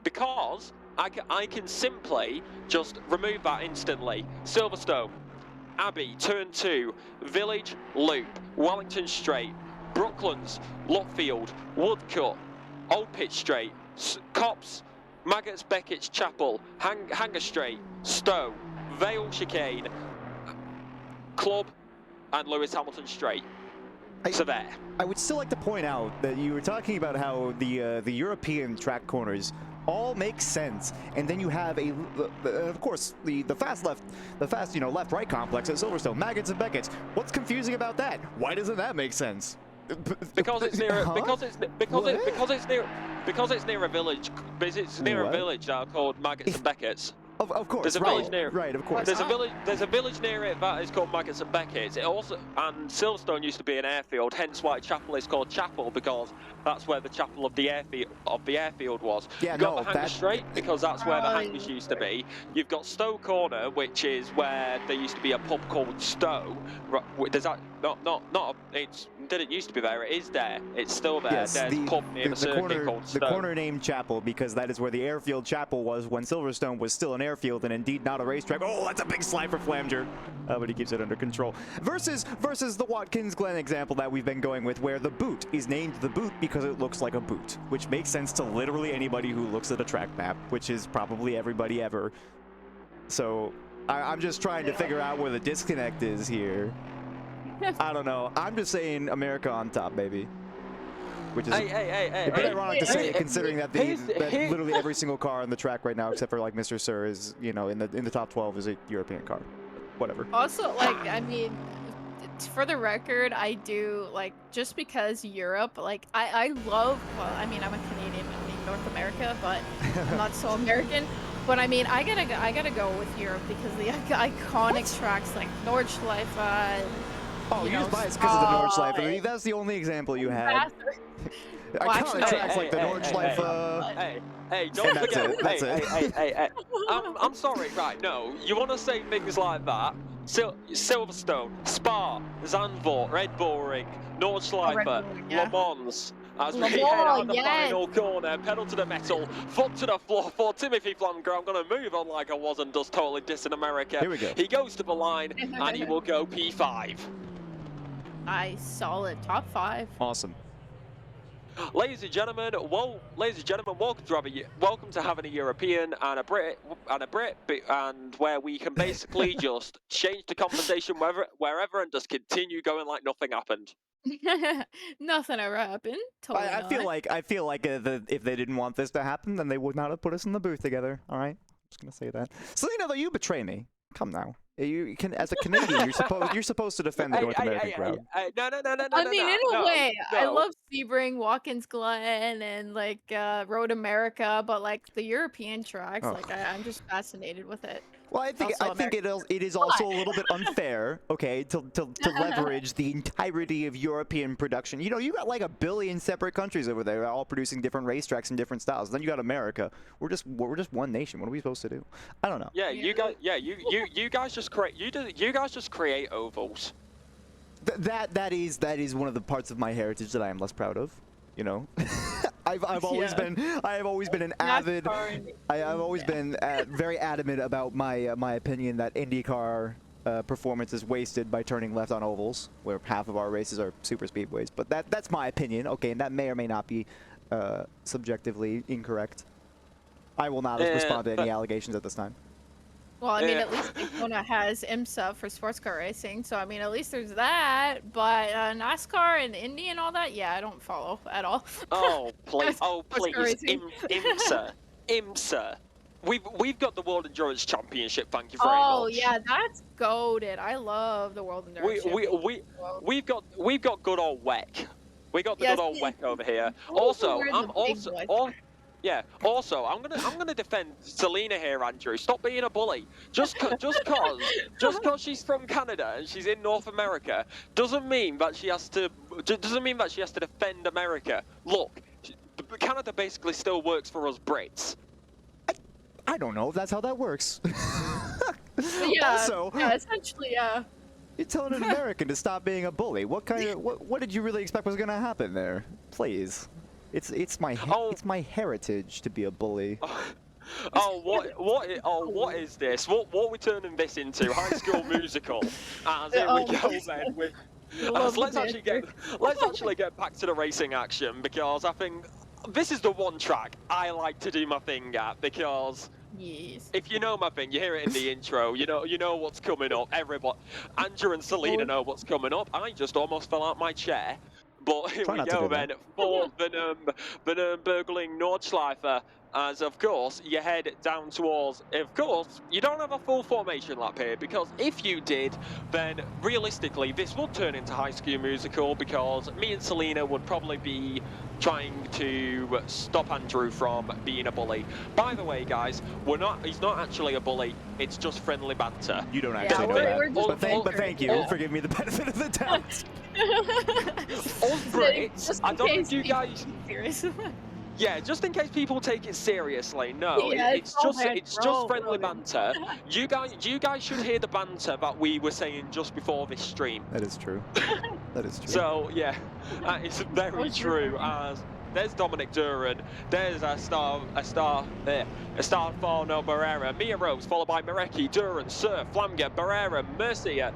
because I can simply just remove that instantly. Silverstone, Abbey, Turn 2, Village, Loop, Wellington Straight, Brooklands, Lutfield, Woodcut, Old Pitch Straight, Cops, Maggots, Beckett's Chapel, Hanger Straight, Stowe, Vale Chicane, Club, and Lewis Hamilton Straight. So there. I would still like to point out that you were talking about how the European track corners all make sense, and then you have of course the fast left-right complex at Silverstone, Maggots and Beckett's. What's confusing about that? Why doesn't that make sense? Because it's near because it's near a village. It's near a village called Maggots and Beckett's. Of course, there's a village near. Right, of course. There's a village near it that is called Maggots and Beckett's. It also and Silverstone used to be an airfield, hence why Chapel is called Chapel, because that's where the chapel of the airfield was. Yeah, You've got the Hanger Straight because that's where the hangars used to be. You've got Stowe Corner, which is where there used to be a pub called Stowe. There's that it didn't used to be there. It is there. It's still there. Yes, There's a pub near the circuit called Stowe. The corner named Chapel because that is where the airfield chapel was when Silverstone was still an airfield and indeed not a racetrack. Oh, that's a big slide for Flanger, but he keeps it under control. Versus the Watkins Glen example that we've been going with, where the boot is named the boot because it looks like a boot, which makes sense to literally anybody who looks at a track map, which is probably everybody ever. So I'm just trying to figure out where the disconnect is here. I don't know. I'm just saying America on top, baby. Which is a bit ironic to say, considering that literally every single car on the track right now, except for like Mr. Sir, is in the top 12 is a European car. Whatever. Also, like, I mean, for the record, I do like just because Europe, like, I love. Well, I mean, I'm a Canadian in North America, but I'm not so American. But I mean, I gotta go with Europe because the iconic tracks like Nordschleife. Oh, you're just biased because of the Nordschleife. I mean, that's the only example you had. Iconic tracks like the Nordschleife. Hey, don't forget. That's it. Hey. I'm sorry, right? No, you want to say things like that? Silverstone, Spa, Zandvoort, Red Bull Ring, Nordschleife, Le Mans. As we head out the final corner, pedal to the metal, foot to the floor for Timothy Flanger. I'm going to move on like I was and just totally diss in America. Here we go. He goes to the line and he will go P5. Nice, solid, top 5. Awesome. Ladies and gentlemen, welcome to having a European and a Brit, and where we can basically just change the conversation wherever and just continue going like nothing happened. Nothing ever happened. Totally I feel like if they didn't want this to happen, then they would not have put us in the booth together. All right, just gonna say that. Selena, though, you betray me. Come now. You can, as a Canadian, you're supposed to defend the North American crowd. No. I mean, in a way, I no. love Sebring, Watkins Glen, and like Road America, but like the European tracks, Oh. like I'm just fascinated with it. Well, I think it is also a little bit unfair, okay, to leverage the entirety of European production. You know, you got like 1 billion separate countries over there, all producing different racetracks and different styles. Then you got America. We're just one nation. What are we supposed to do? I don't know. Yeah, you guys just create ovals. That is one of the parts of my heritage that I am less proud of. You know, I have always been an avid. I've always been very adamant about my opinion that IndyCar performance is wasted by turning left on ovals, where half of our races are super speedways. But that's my opinion, okay, and that may or may not be subjectively incorrect. I will not respond to any allegations at this time. Well, I mean, at least Daytona has IMSA for sports car racing, so I mean, at least there's that. But NASCAR and Indy and all that, yeah, I don't follow at all. Oh please, IMSA. We've got the World Endurance Championship. Thank you very much. Oh yeah, that's goated. I love the World Endurance Championship. We've got good old WEC. We got the good old WEC over here. Also, I'm gonna defend Selena here, Andrew. Stop being a bully. Just cause she's from Canada and she's in North America doesn't mean that she has to defend America. Look, Canada basically still works for us Brits. I don't know if that's how that works. Yeah, also, yeah, essentially, yeah. You're telling an American to stop being a bully. What did you really expect was gonna happen there? Please. It's my heritage to be a bully. What is this? What are we turning this into? High School Musical. As here we go then. Let's actually get back to the racing action, because I think this is the one track I like to do my thing at, because if you know my thing, you hear it in the intro. You know what's coming up. Everybody, Andrew and Selena know what's coming up. I just almost fell out my chair. But here we go then for the Nürburgring Nordschleife, as of course you head down towards, of course you don't have a full formation lap here, because if you did, then realistically this would turn into High School Musical, because me and Selena would probably be trying to stop Andrew from being a bully. By the way, guys, he's not actually a bully, it's just friendly banter. You don't actually know that. But thank you for giving me the benefit of the doubt. I don't think you guys... Yeah, just in case people take it seriously. No, yeah, it's just friendly banter. You guys should hear the banter that we were saying just before this stream. That is true. That is true. So yeah, that is very true. As there's Dominic Duran, there's a star Farno Barrera, Mia Rose, followed by Marecki, Duran, Surf, Flamger, Barrera, Mercia,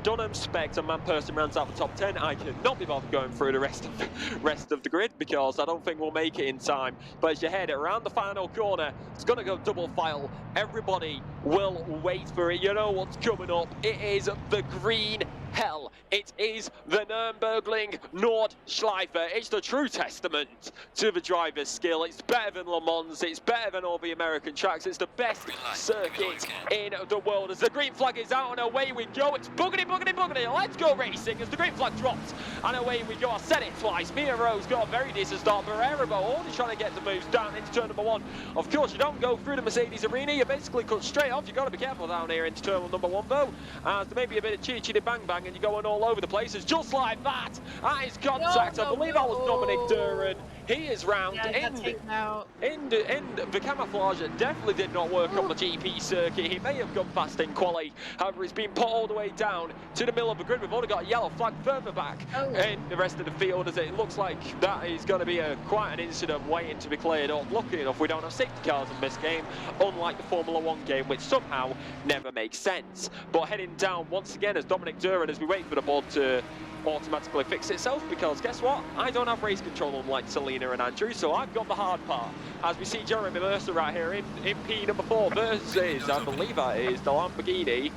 Dunham, Spectre, and Manperson rounds out the top 10. I cannot be bothered going through the rest of the grid, because I don't think we'll make it in time. But as you head around the final corner, it's going to go double file. Everybody will wait for it. You know what's coming up. It is the green hell. It is the Nürburgring Nordschleife. It's the true testament to the driver's skill. It's better than Le Mans. It's better than all the American tracks. It's the best circuit in the world. As the green flag is out and away we go. It's boogity, boogity, boogity. Let's go racing as the green flag drops. And away we go. I said it twice. Mia Rose got a very decent start. Barrera only trying to get the moves down into turn number 1. Of course, you don't go through the Mercedes arena. You basically cut straight off. You've got to be careful down here into turn number 1 though. As there may be a bit of chitty bang bang and you're going all over the place. It's just like that. That is contact. I believe that was Dominic Duran. He is round in the camouflage. Definitely did not work on the GP circuit. He may have gone fast in quali. However, he's been put all the way down to the middle of the grid. We've only got a yellow flag further back in the rest of the field, as it looks like that is going to be quite an incident waiting to be cleared up. Lucky enough, we don't have safety cars in this game, unlike the Formula 1 game, which somehow never makes sense. But heading down once again as Dominic Duran, as we wait for the board to automatically fix itself, because guess what? I don't have race control unlike Selena and Andrew, so I've got the hard part. As we see Jeremy Mercer right here in P number 4 versus, I believe that is the Lamborghini.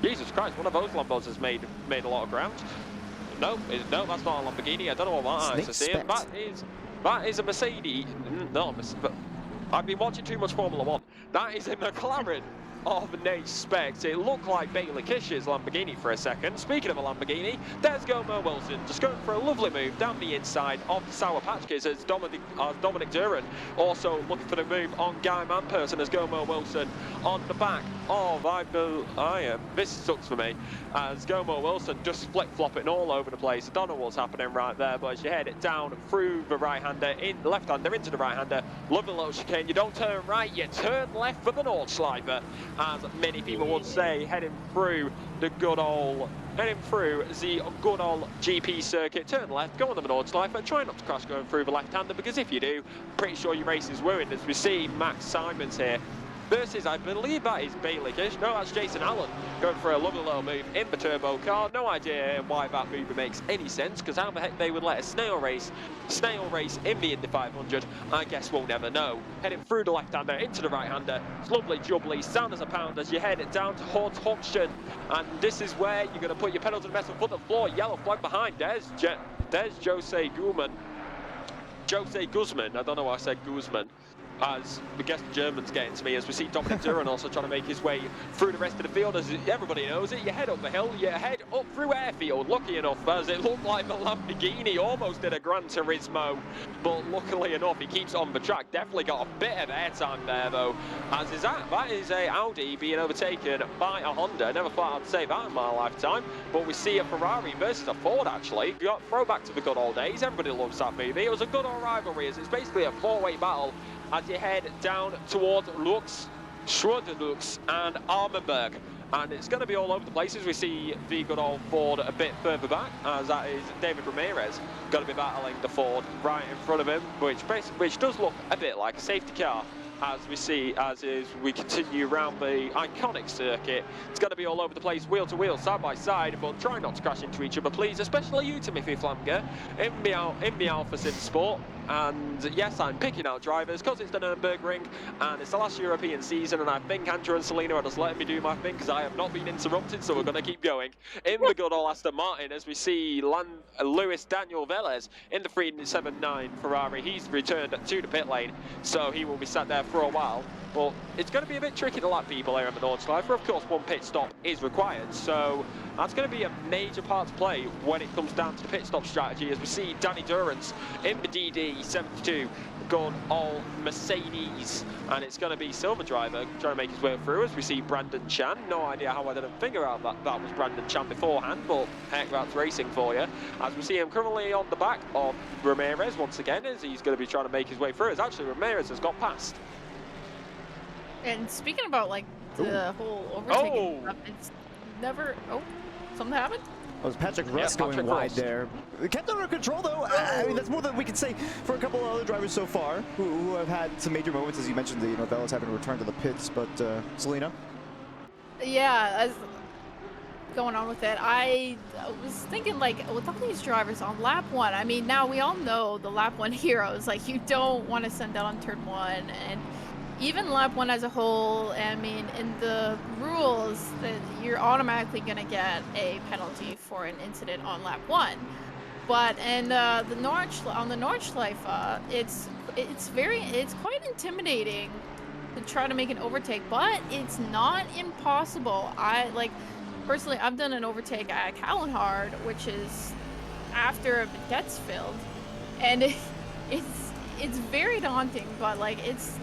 Jesus Christ, one of those Lambos has made a lot of ground. No, no, that's not a Lamborghini. I don't know what that is. I see him. That is a Mercedes. No, I've been watching too much Formula 1. That is a McLaren of Nate Specs. It looked like Bailey Kish's Lamborghini for a second. Speaking of a Lamborghini, there's Gomo Wilson just going for a lovely move down the inside of the Sour Patch Kids as Dominic Duran also looking for the move on Guy Manperson as Gomo Wilson on the back of this sucks for me as Gomo Wilson just flip-flopping all over the place. I don't know what's happening right there, but as you head it down through the right-hander, in the left-hander into the right-hander, lovely little chicane. You don't turn right, you turn left for the Nordschleife. As many people would say, heading through the good old GP circuit, turn left, go on the Nordschleife, and try not to crash going through the left-hander, because if you do, pretty sure your race is ruined, as we see Max Simons here versus, I believe that is Bailey Kish. No, that's Jason Allen going for a lovely little move in the turbo car. No idea why that move makes any sense, because how the heck they would let a snail race in the Indy 500, I guess we'll never know. Heading through the left-hander into the right-hander. It's lovely jubbly, sound as a pound as you head it down to Hortonction. And this is where you're going to put your pedal to the metal, foot to the floor. Yellow flag behind. There's Jose Guzman. I don't know why I said Guzman. As we guess the German's getting to me, as we see Dominic Duran also trying to make his way through the rest of the field. As everybody knows it, you head up the hill, you head up through airfield, lucky enough, as it looked like the Lamborghini almost did a Gran Turismo, but luckily enough he keeps on the track. Definitely got a bit of airtime there though, as that is a Audi being overtaken by a Honda. Never thought I'd say that in my lifetime, but we see a Ferrari versus a Ford actually. Got throwback to the good old days. Everybody loves that movie. It was a good old rivalry, as it's basically a four-way battle as you head down towards Lux, Schroederlux and Armenberg. And it's going to be all over the place as we see the good old Ford a bit further back, as that is David Ramirez going to be battling the Ford right in front of him, which does look a bit like a safety car. As we see, we continue around the iconic circuit. It's going to be all over the place, wheel to wheel, side by side, but try not to crash into each other, please, especially you, Timothy Flamger, in the Alpha Sim Sport. And yes, I'm picking out drivers because it's the Nürburgring and it's the last European season, and I think Andrew and Selena are just letting me do my thing because I have not been interrupted, so we're going to keep going. In the good old Aston Martin, as we see Luis Daniel Velez in the 379 Ferrari. He's returned to the pit lane, so he will be sat there for a while. But it's going to be a bit tricky to lap people here in the Nordschleife. Of course, one pit stop is required, so that's going to be a major part to play when it comes down to the pit stop strategy, as we see Danny Durance in the DD72 good old Mercedes, and it's going to be Silver Driver trying to make his way through, as we see Brandon Chan. No idea how I didn't figure out that was Brandon Chan beforehand, but heck, that's racing for you. As we see him currently on the back of Ramirez once again, as he's going to be trying to make his way through, as actually Ramirez has got past. And speaking about like the whole overtaking stuff, it's never. Oh, something happened? That was Patrick Russ going wide there. Kept under control though. I mean, that's more than we can say for a couple of other drivers so far who have had some major moments, as you mentioned. Velas having to return to the pits, but Selena. Yeah, as going on with it, I was thinking like with all these drivers on lap one. I mean, now we all know the lap one heroes. Like you don't want to send out on turn one, and even lap one as a whole. I mean, in the rules, that you're automatically going to get a penalty for an incident on lap one. But in on the Nordschleife, it's quite intimidating to try to make an overtake, but it's not impossible. Personally, I've done an overtake at Callenhard, which is after it gets filled, and it's very daunting, but like it's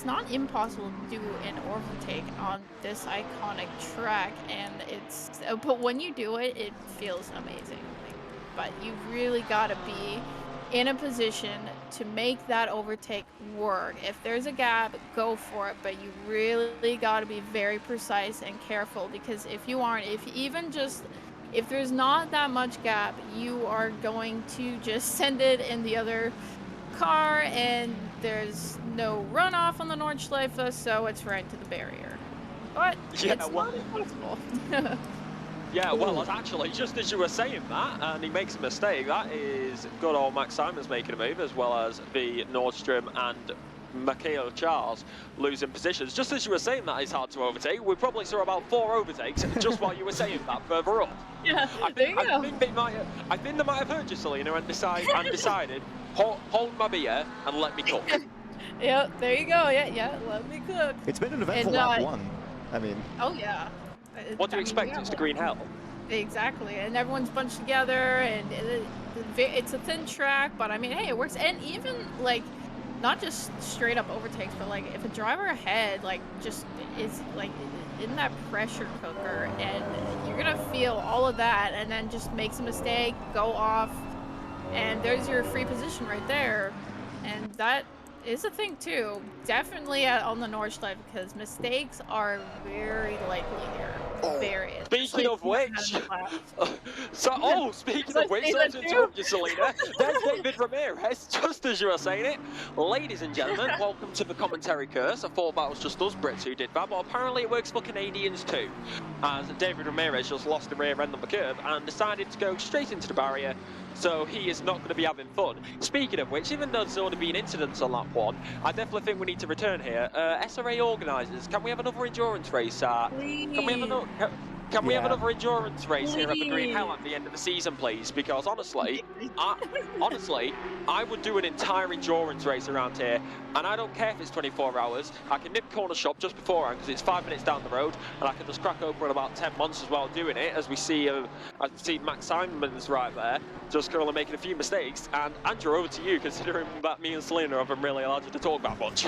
not impossible to do an overtake on this iconic track, and but when you do it, it feels amazing. But you really gotta be in a position to make that overtake work. If there's a gap, go for it, but you really gotta be very precise and careful, because if you aren't, if there's not that much gap, you are going to just send it in the other car, and there's no runoff on the Nordschleife, so it's right to the barrier. But yeah, it's not impossible. Yeah, well, actually, just as you were saying that, and he makes a mistake, that is good old Max Simons making a move, as well as the Nordstrom and Michael Charles losing positions. Just as you were saying that it's hard to overtake, we probably saw about 4 overtakes just while you were saying that further up. Yeah, I think they might have heard you, Selena, and decided, hold my beer and let me cook. Yep, there you go. Yeah, let me cook. It's been an eventful lap 1. I mean, oh yeah. What do you expect? It's the green hell. Exactly, and everyone's bunched together, and it's a thin track, but I mean, hey, it works. And even like, not just straight up overtakes, but like if a driver ahead like just is like in that pressure cooker, and you're gonna feel all of that, and then just makes a mistake, go off, and there's your free position right there, and that is a thing too, definitely on the Nordschleife, because mistakes are very likely here. Very. Speaking of which, speaking of which, sorry to interrupt you, Selena. There's David Ramirez, just as you were saying it. Ladies and gentlemen, welcome to the commentary curse. I thought that was just us Brits who did that, but apparently it works for Canadians too. As David Ramirez just lost the rear end of the curve and decided to go straight into the barrier, so he is not going to be having fun. Speaking of which, even though there's already been incidents on lap 1, I definitely think we need to return here. SRA organisers, can we have another endurance race? Can we have another endurance race here at the Green Hell at the end of the season, please? Because honestly, I would do an entire endurance race around here, and I don't care if it's 24 hours. I can nip corner shop just beforehand because it's 5 minutes down the road, and I can just crack open about 10 months as well doing it. As we see, I see Max Simon's right there, just currently making a few mistakes. And Andrew, over to you, considering that me and Selena haven't really allowed you to talk that much.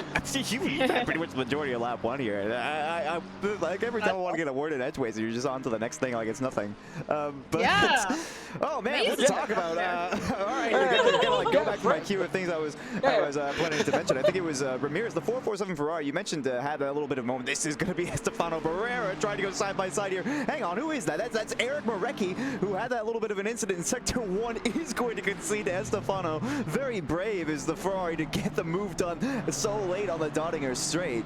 You had pretty much the majority of lap 1 here. I like every time I want to get a word in edgeways, you're just on to the next thing like it's nothing. But yeah. Oh man, what to talk about? All right, gotta like go back to my queue of things I was planning to mention. I think it was Ramirez, the 447 Ferrari. You mentioned had a little bit of a moment. This is going to be Estefano Barrera trying to go side by side here. Hang on, who is that? That's Eric Marecki, who had that little bit of an incident in Sector 1. Is going to concede to Estefano. Very brave is the Ferrari to get the move done so late on the Dottinger straight.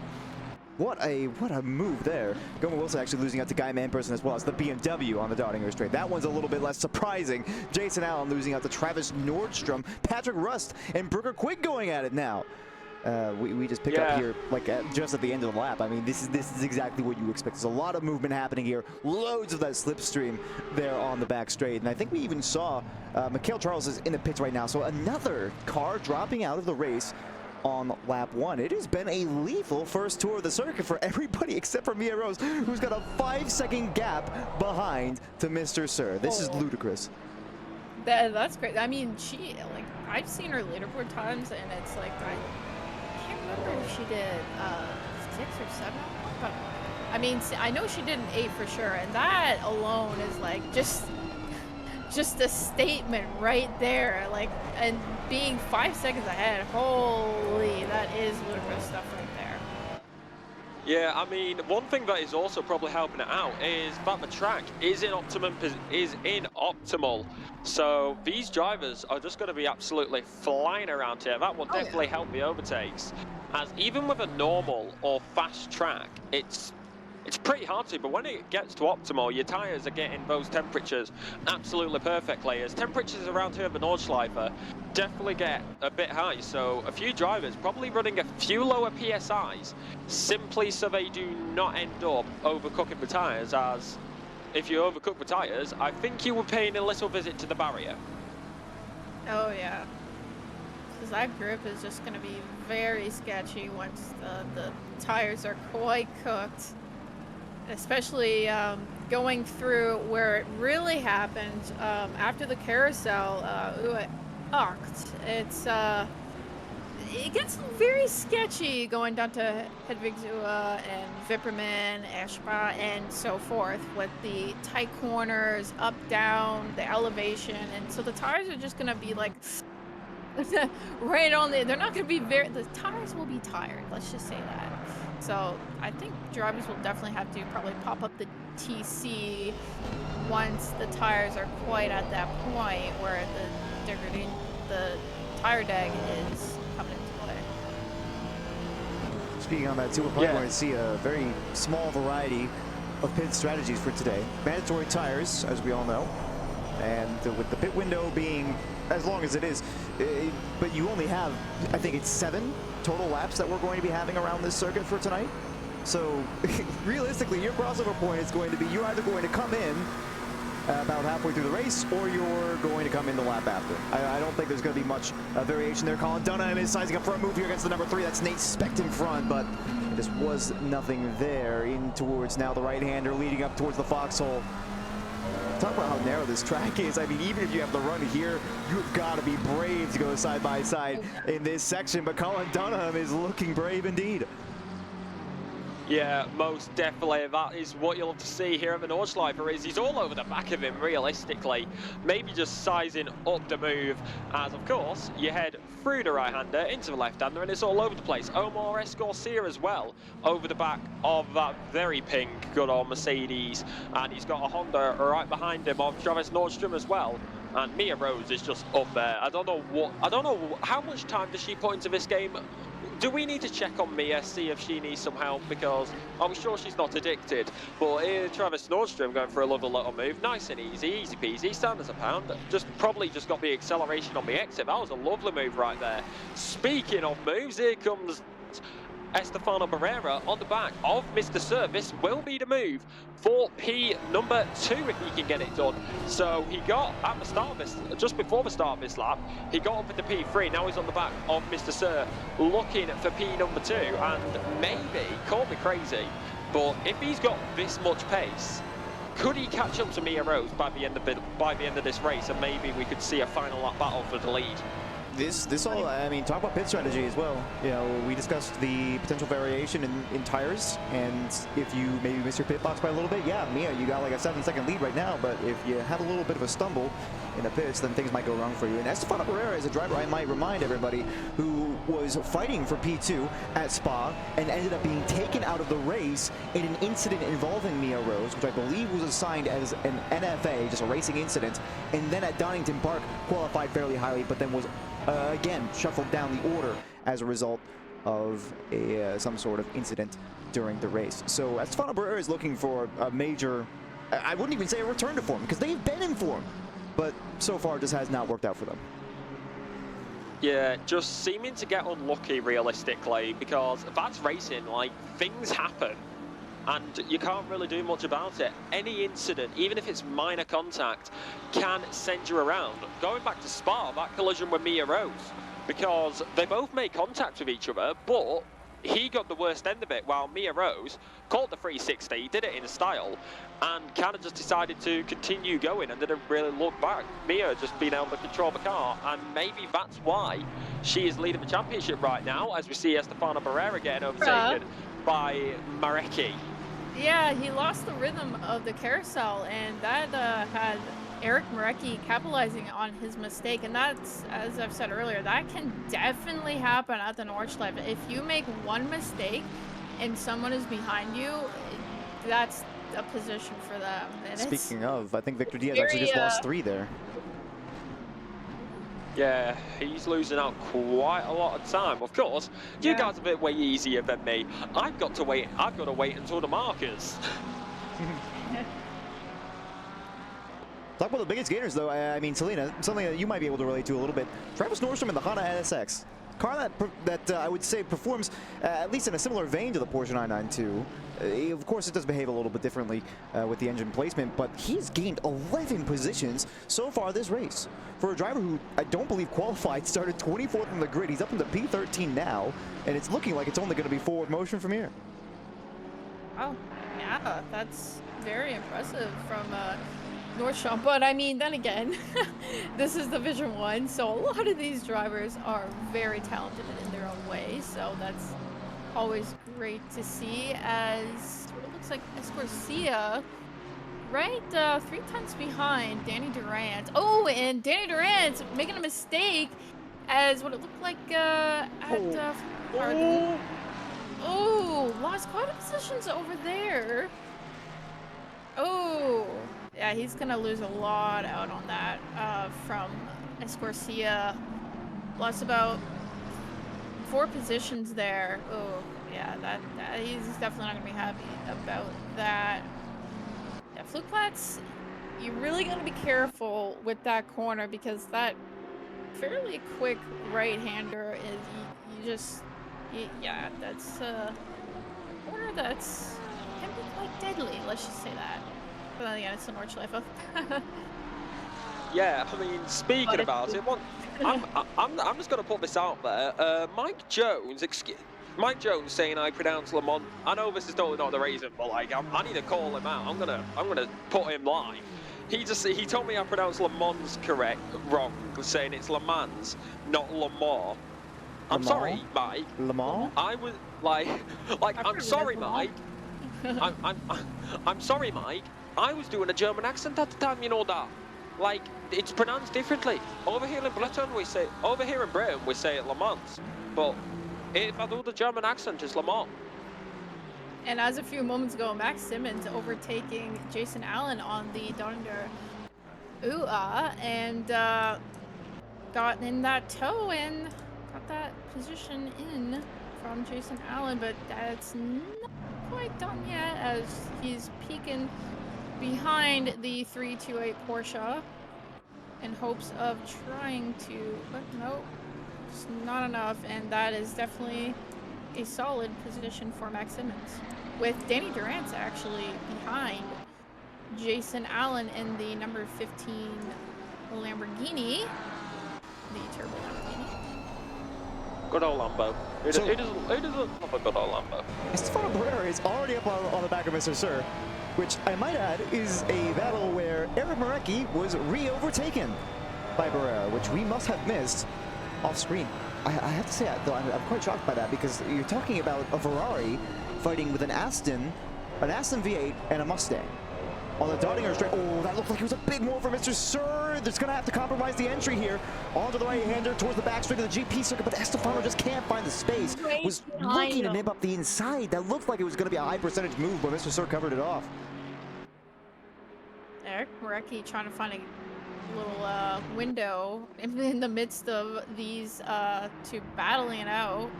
What a move there. Goma Wilson actually losing out to Guy Manperson as well as the BMW on the Dottinger straight. That one's a little bit less surprising. Jason Allen losing out to Travis Nordstrom. Patrick Rust and Brooker Quigg going at it now. We just pick up here like just at the end of the lap. I mean, this is exactly what you expect. There's a lot of movement happening here. Loads of that slipstream there on the back straight. And I think we even saw Michael Charles is in the pits right now. So another car dropping out of the race on lap 1. It has been a lethal first tour of the circuit for everybody except for Mia Rose, who's got a 5-second gap behind to Mr. Sir. This is ludicrous. That's great. I mean, I've seen her leaderboard times, and it's like, I can't remember if she did 6 or 7, but I mean, I know she did an 8 for sure, and that alone is like just a statement right there, like, and being 5 seconds ahead, holy, that is ludicrous stuff right there. Yeah, I mean, one thing that is also probably helping it out is that the track is in optimal. So these drivers are just going to be absolutely flying around here. That will definitely help the overtakes. As even with a normal or fast track, it's pretty hard to, but when it gets to optimal, your tyres are getting those temperatures absolutely perfectly. As temperatures around here at the Nordschleife definitely get a bit high, so a few drivers probably running a few lower PSIs simply so they do not end up overcooking the tyres, as if you overcook the tyres, I think you were paying a little visit to the barrier. Oh yeah, because that grip is just going to be very sketchy once the tyres are quite cooked. Especially going through where it really happened after the carousel it gets very sketchy going down to Hedvigzua and Vipperman, Ashba, and so forth with the tight corners, up, down, the elevation, and so the tires are just gonna be like right on they're not gonna be the tires will be tired, let's just say that. So I think drivers will definitely have to probably pop up the TC once the tires are quite at that point where the tire deg is coming into play. Speaking on that too, we're probably going to see a very small variety of pit strategies for today. Mandatory tires, as we all know, and with the pit window being as long as it is, but you only have, I think it's 7 total laps that we're going to be having around this circuit for tonight. So realistically, your crossover point is going to be you're either going to come in about halfway through the race, or you're going to come in the lap after. I don't think there's going to be much variation there. Colin Dunham is sizing up for a move here against the number 3. That's Nate Specht in front, but there was nothing there. In towards now the right-hander, leading up towards the foxhole. Talk about how narrow this track is. I mean, even if you have the run here, you've got to be brave to go side by side in this section, but Colin Dunham is looking brave indeed. Yeah, most definitely. That is what you'll have to see here at the Nordschleife, is he's all over the back of him, realistically. Maybe just sizing up the move, as of course, you head through the right-hander into the left-hander, and it's all over the place. Omar S. Garcia as well, over the back of that very pink good old Mercedes, and he's got a Honda right behind him of Travis Nordstrom as well. And Mia Rose is just up there. I don't know how much time does she put into this game. Do we need to check on Mia, see if she needs some help, because I'm sure she's not addicted. But here, Travis Nordstrom going for a lovely little move, nice and easy, easy peasy, stand as a pound. Probably just got the acceleration on the exit. That was a lovely move right there. Speaking of moves, here comes Estefano Barrera on the back of Mr. Sir. This will be the move for P number 2 if he can get it done. So he got at the start of this, just before the start of this lap, he got up with the P3. Now he's on the back of Mr. Sir, looking for P number 2. And maybe, call me crazy, but if he's got this much pace, could he catch up to Mia Rose by the end of this race, and maybe we could see a final lap battle for the lead? This all, I mean, talk about pit strategy as well. You know, we discussed the potential variation in tires, and if you maybe miss your pit box by a little bit, yeah, Mia, you got like a 7-second lead right now, but if you have a little bit of a stumble in the pits, then things might go wrong for you. And Estefano Barrera is a driver, I might remind everybody, who was fighting for P2 at Spa and ended up being taken out of the race in an incident involving Mia Rose, which I believe was assigned as an NFA, just a racing incident, and then at Donington Park qualified fairly highly, but then was again shuffled down the order as a result of some sort of incident during the race. So Estefano Barrera is looking for a major, I wouldn't even say a return to form, because they've been in form, but so far just has not worked out for them. Yeah, just seeming to get unlucky realistically, because that's racing, like, things happen and you can't really do much about it. Any incident, even if it's minor contact, can send you around. Going back to Spa, that collision with Mia Rose, because they both made contact with each other, but he got the worst end of it, while Mia Rose caught the 360, did it in style, and kind of just decided to continue going and didn't really look back. Mia just being able to control the car, and maybe that's why she is leading the championship right now, as we see Estefano Barrera getting overtaken by Marecki. Yeah, he lost the rhythm of the carousel, and that had Eric Marecki capitalizing on his mistake. And that's, as I've said earlier, that can definitely happen at the Nordschleife. If you make one mistake and someone is behind you, that's a position for them. And speaking of, I think Victor Diaz actually just lost 3 there. Yeah, he's losing out quite a lot of time. Of course, you guys are a bit way easier than me. I've got to wait until the markers. Talk about the biggest gainers, though. I mean, Selena, something that you might be able to relate to a little bit. Travis Nordstrom in the Honda NSX. Car that I would say performs at least in a similar vein to the Porsche 992. Of course, it does behave a little bit differently with the engine placement, but he's gained 11 positions so far this race. For a driver who I don't believe qualified, started 24th on the grid. He's up into P13 now, and it's looking like it's only going to be forward motion from here. Oh, yeah, that's very impressive from Nordstrom. But I mean, then again, this is Division 1, so a lot of these drivers are very talented in their own way, so that's always great to see. As what it looks like Escorcia, right 3 tenths behind Danny Durant. Oh, and Danny Durant making a mistake as what it looked like lost quite a positions over there. Oh, yeah, he's gonna lose a lot out on that from Escorcia. Lost about 4 positions there. Oh, yeah, that he's definitely not gonna be happy about that. Yeah, Flugplatz, you really gotta be careful with that corner, because that fairly quick right-hander. Yeah, that's a corner that's can be quite deadly. Let's just say that. But then again, it's a Nordschleife. Yeah, I mean, speaking about it, I'm just going to put this out there. Mike Jones saying I pronounce Le Mans. I know this is totally not the reason, but like I need to call him out. I'm gonna put him live. He told me I pronounced Le Mans wrong, saying it's Le Mans, not Le Mans. I'm sorry, Mike. Le Mans? I was like I'm sorry, Mike. I'm sorry, Mike. I was doing a German accent at the time, you know that. Like, it's pronounced differently. Over here in Britain, we say it Le Mans. But if I do the German accent, it's Le Mans. And as a few moments ago, Max Simmons overtaking Jason Allen on the Donder UA and got in that toe and got that position in from Jason Allen, but that's not quite done yet as he's peeking behind the 328 Porsche in hopes of trying to, but no, just not enough, and that is definitely a solid position for Max Simmons, with Danny Durant's actually behind Jason Allen in the number 15 Lamborghini, the turbo Lamborghini. Good old Lambo. It doesn't love a good old Lambo. Estefano Barrera is already up on the back of Mr. Sir, which I might add is a battle where Eric Marecki was re-overtaken by Barrera, which we must have missed off screen. I have to say, though, I'm quite shocked by that, because you're talking about a Ferrari fighting with an Aston V8, and a Mustang. On the Dottinger straight, oh, that looked like it was a big move for Mr. Sir. That's going to have to compromise the entry here. Onto the right-hander, towards the back straight of the GP circuit, but Estefano just can't find the space. Was looking to nip up the inside. That looked like it was going to be a high percentage move, but Mr. Sir covered it off. Eric Marecki trying to find a little window in the midst of these two battling it out.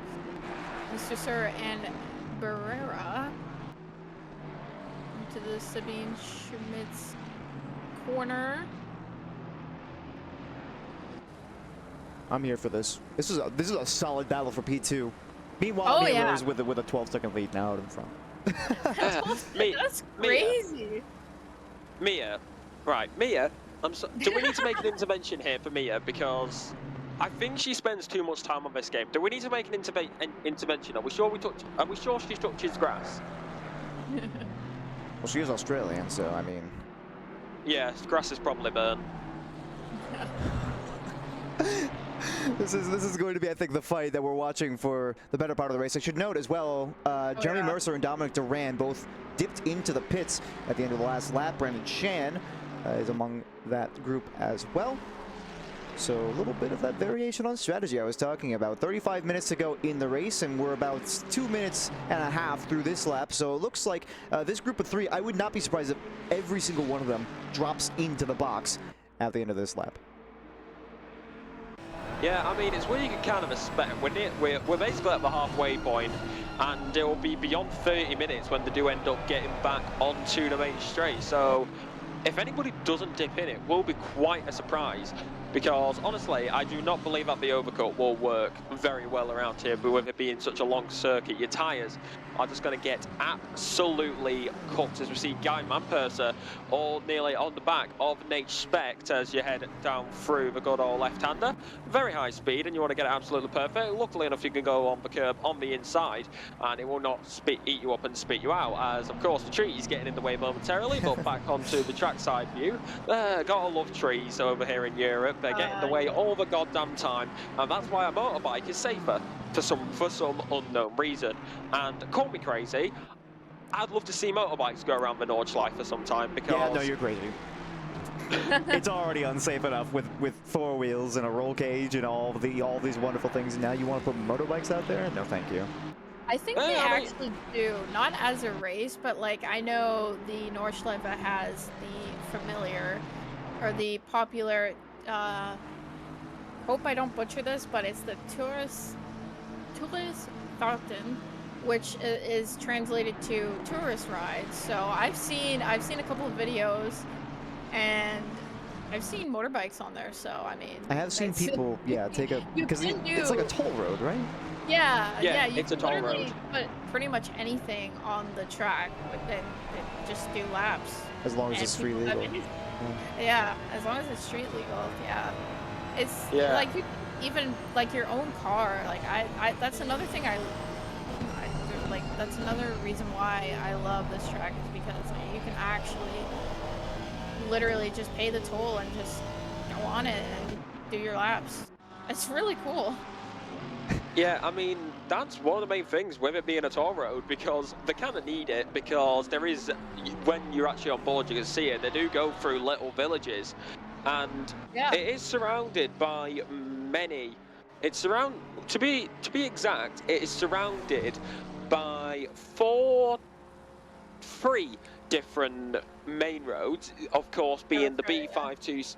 Mr. Sir and Barrera into the Sabine Schmitz corner. I'm here for this. This is a solid battle for P2. Meanwhile, Miller is with a 12-second lead now out in front. That's crazy. Mia, Mia. Do we need to make an intervention here for Mia, because I think she spends too much time on this game. Do we need to make an intervention? Are we sure she touches grass? Well, she is Australian, so I mean. Yeah, grass is probably burned. This is going to be, I think, the fight that we're watching for the better part of the race. I should note as well, Jeremy Mercer and Dominic Duran both dipped into the pits at the end of the last lap. Brandon Chan is among that group as well. So a little bit of that variation on strategy I was talking about. 35 minutes to go in the race, and we're about 2.5 minutes through this lap. So it looks like this group of three, I would not be surprised if every single one of them drops into the box at the end of this lap. Yeah, I mean, it's where you can kind of expect. We're basically at the halfway point, and it will be beyond 30 minutes when they do end up getting back onto the main straight. So if anybody doesn't dip in, it will be quite a surprise, because honestly, I do not believe that the overcut will work very well around here, but with it being such a long circuit, your tyres are just going to get absolutely cooked, as we see Guy Manperser all nearly on the back of Nate Specht as you head down through the good old left-hander. Very high speed, and you want to get it absolutely perfect. Luckily enough, you can go on the curb on the inside, and it will not eat you up and spit you out, as of course the tree is getting in the way momentarily, but back onto the trackside view. Gotta love trees over here in Europe. They get in the way all the goddamn time, and that's why a motorbike is safer for some unknown reason. And call me crazy, I'd love to see motorbikes go around the Nordschleife sometime, because yeah, no, you're crazy. It's already unsafe enough with four wheels and a roll cage and all these wonderful things, and now you want to put motorbikes out there? No, thank you. I think they actually do, not as a race, but like I know the Nordschleife has the familiar or the popular. Hope I don't butcher this, but it's the Tourist Fahrten, which is translated to tourist rides. So I've seen a couple of videos, and I've seen motorbikes on there, so I mean. I have seen people, yeah, take a because it's like a toll road, right? Yeah, you it's a can toll literally road. put pretty much anything on the track, but then just do laps. As long as And it's street people have legal. Yeah, as long as it's street legal, yeah. It's Yeah. like you even like your own car. Like I that's another thing like that's another reason why I love this track is because like, you can actually literally just pay the toll and just go on it and do your laps. It's really cool. Yeah, I mean, that's one of the main things with it being a toll road, because they kind of need it, because there is, when you're actually on board, you can see it, they do go through little villages, and Yeah. it is surrounded by many, to be exact, it is surrounded by three different main roads, of course being the B52,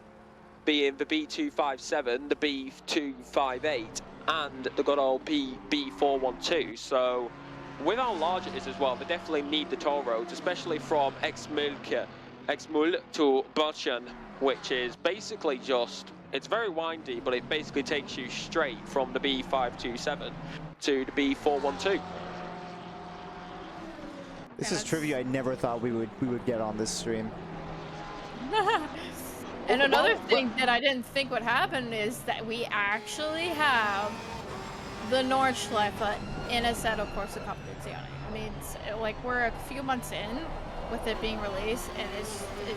being the B257, the B258, and the good old B412. So with how large it is as well, they definitely need the toll roads, especially from Exmul to Bochen, which is basically just, it's very windy, but it basically takes you straight from the B527 to the B412. This is trivia I never thought we would get on this stream. And another thing that I didn't think would happen is that we actually have the Nordschleife in Assetto Corsa Competizione. I mean, like we're a few months in with it being released, and it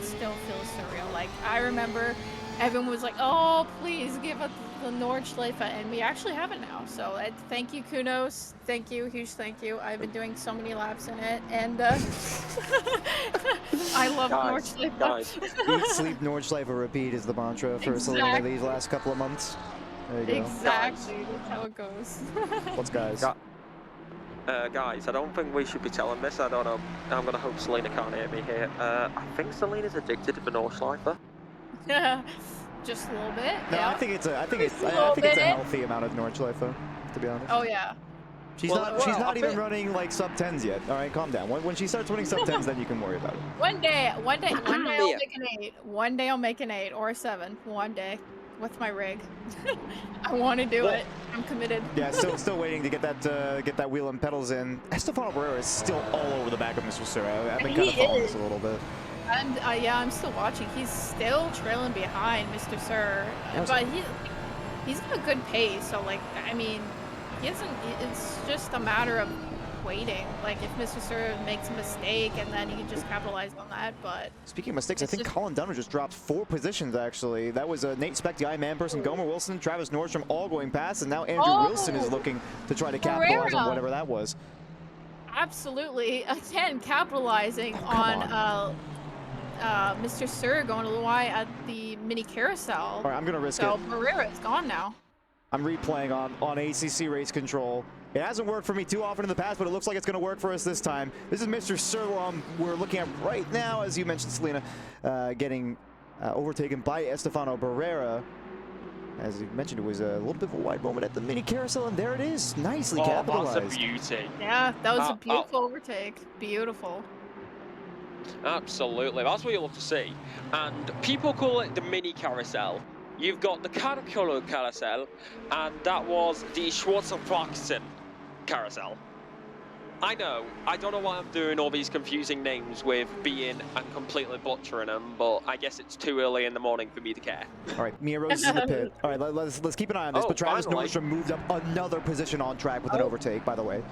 still feels surreal. Like I remember everyone was like, "Oh, please give us the Nordschleife," and we actually have it now. So thank you, Kunos. Thank you, huge thank you. I've been doing so many laps in it, and I love Nordschleife. Guys. Eat, sleep, Nordschleife, repeat is the mantra for Selena these last couple of months. There you go. Exactly, that's how it goes. What's guys? Guys, I don't think we should be telling this. I don't know. I'm gonna hope Selena can't hear me here. I think Selena's addicted to the Nordschleife. Just a little bit. No, yeah. I think it's a healthy amount of Nordschleife, to be honest. Oh yeah. She's not even running like sub 10s yet. All right, calm down. When she starts running sub 10s, then you can worry about it. One day I'll make an 8. One day I'll make an 8 or a 7. One day, with my rig. I want to do it. I'm committed. Yeah, still waiting to get that wheel and pedals in. Estefano Barrera is still all over the back of Mr. Sir. I've been kind of following this a little bit. And yeah, I'm still watching. He's still trailing behind Mr. Sir, but he's got a good pace. So like, I mean, he isn't. It's just a matter of waiting. Like if Mr. Sir makes a mistake, and then he can just capitalize on that. But speaking of mistakes, I think Colin Dunner just dropped 4 positions actually. That was Nate Speck, the Man Person, Gomer Wilson, Travis Nordstrom all going past, and now Andrew Wilson is looking to try to capitalize on whatever that was. Absolutely, again capitalizing on Mr. Sir going a little wide at the mini carousel. All right, I'm gonna risk it. So Barrera is gone now. I'm replaying on ACC Race Control. It hasn't worked for me too often in the past, but it looks like it's going to work for us this time. This is Mr. Sir we're looking at right now, as you mentioned, Selena, getting overtaken by Estefano Barrera. As you mentioned, it was a little bit of a wide moment at the mini carousel, and there it is, nicely capitalized. That's a beauty. Yeah, that was a beautiful overtake. Beautiful. Absolutely, that's what you love to see. And people call it the mini carousel. You've got the Caracolo carousel, and that was the Schwarzenpraxen carousel. I know, I don't know why I'm doing all these confusing names with being and completely butchering them, but I guess it's too early in the morning for me to care. All right, Mia Rose is in the pit. All right, let's keep an eye on this, but Travis finally. Nordstrom moved up another position on track with an overtake, by the way.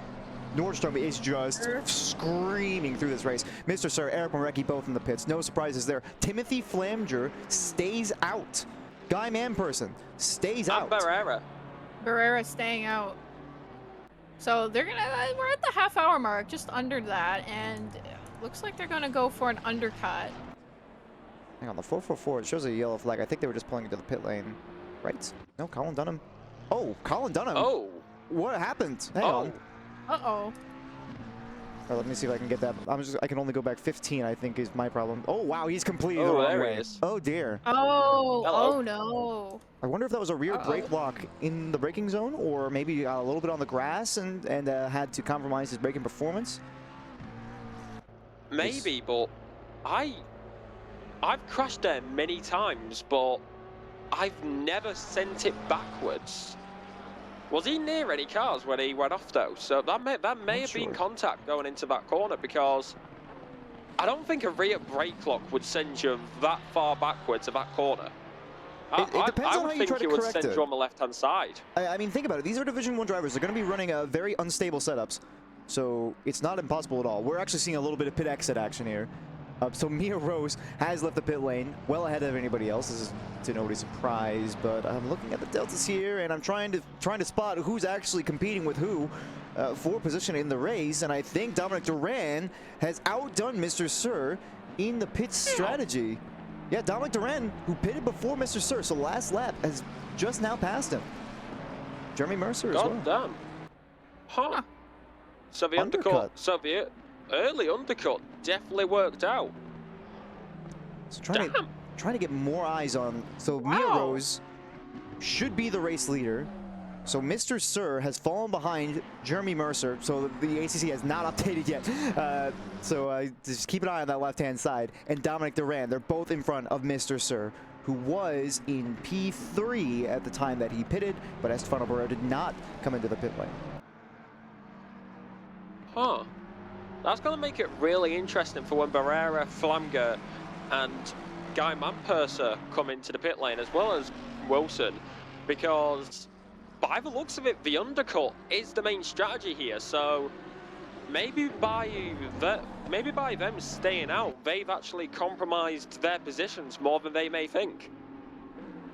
Nordstrom is just screaming through this race. Mr. Sir, Eric Morecki both in the pits. No surprises there. Timothy Flamger stays out. Guy Manperson stays out. Barrera staying out. So they're we're at the half-hour mark, just under that, and looks like they're gonna go for an undercut. Hang on, the 444, it shows a yellow flag. I think they were just pulling into the pit lane. Right? No, Colin Dunham. Oh, Colin Dunham. Oh. What happened? Hang on. Uh-oh. Right, let me see if I can get that. I can only go back 15, I think, is my problem. Oh, wow, he's completely the wrong way. Oh, dear. Oh no. I wonder if that was a rear brake lock in the braking zone, or maybe a little bit on the grass and had to compromise his braking performance. Maybe, but I've crashed there many times, but I've never sent it backwards. Was he near any cars when he went off though? So that may have been contact going into that corner, because I don't think a rear brake lock would send you that far backwards to that corner. It depends on how you try to it would correct send it. you on the left-hand side. I mean, think about it. These are Division 1 drivers. They're going to be running very unstable setups, so it's not impossible at all. We're actually seeing a little bit of pit exit action here. So Mia Rose has left the pit lane well ahead of anybody else. This is to nobody's surprise, but I'm looking at the deltas here, and I'm trying to spot who's actually competing with who for position in the race. And I think Dominic Duran has outdone Mr. Sir in the pit strategy. Yeah, Dominic Duran, who pitted before Mr. Sir, so last lap, has just now passed him. Jeremy Mercer as well. God damn. Huh. So the undercut. So the early undercut definitely worked out. So trying to get more eyes on. So Mia Rose should be the race leader. So Mr. Sir has fallen behind Jeremy Mercer. So the ACC has not updated yet. Just keep an eye on that left-hand side. And Dominic Duran, they're both in front of Mr. Sir, who was in P3 at the time that he pitted, but S11 R6 did not come into the pit lane. Huh. That's going to make it really interesting for when Barrera, Flamger, and Guy Manpurser come into the pit lane, as well as Wilson, because by the looks of it, the undercut is the main strategy here. So maybe by them staying out, they've actually compromised their positions more than they may think.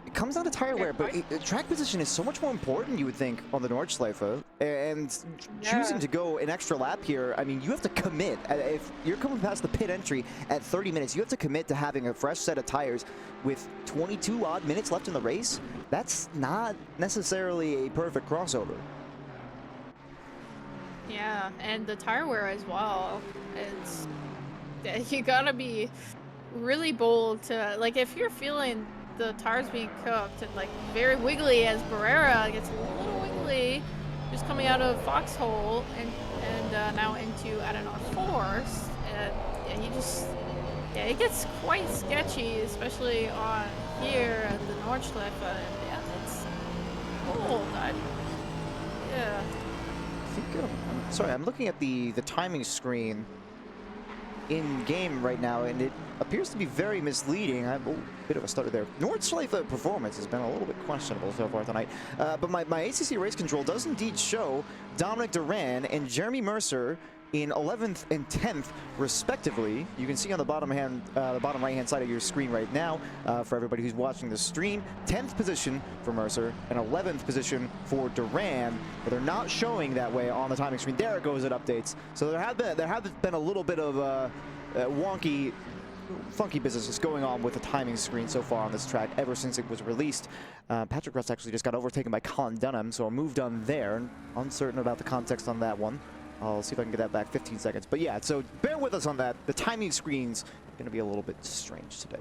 It comes down to tire wear, but track position is so much more important, you would think, on the Nordschleife. And choosing to go an extra lap here, I mean, you have to commit. If you're coming past the pit entry at 30 minutes, you have to commit to having a fresh set of tires with 22 odd minutes left in the race. That's not necessarily a perfect crossover. Yeah, and the tire wear as well. You gotta be really bold to, like, if you're feeling the tires being cooked and like very wiggly, as Barrera gets a little wiggly just coming out of Foxhole and now into, I don't know, Force, and it gets quite sketchy, especially on here at the Nordschleife, and yeah, it's cold. Yeah. I think, sorry, I'm looking at the timing screen in game right now, and it appears to be very misleading. A bit of a stutter there. Nordschleife performance has been a little bit questionable so far tonight, but my ACC race control does indeed show Dominic Duran and Jeremy Mercer in 11th and 10th respectively. You can see on the bottom right hand side of your screen right now, for everybody who's watching the stream, 10th position for Mercer and 11th position for Duran, but they're not showing that way on the timing screen. There it goes, it updates. So there have been a little bit of funky business going on with the timing screen so far on this track ever since it was released. Patrick Russ actually just got overtaken by Colin Dunham, so I moved on there. Uncertain about the context on that one. I'll see if I can get that back 15 seconds. But yeah, so bear with us on that. The timing screen's going to be a little bit strange today.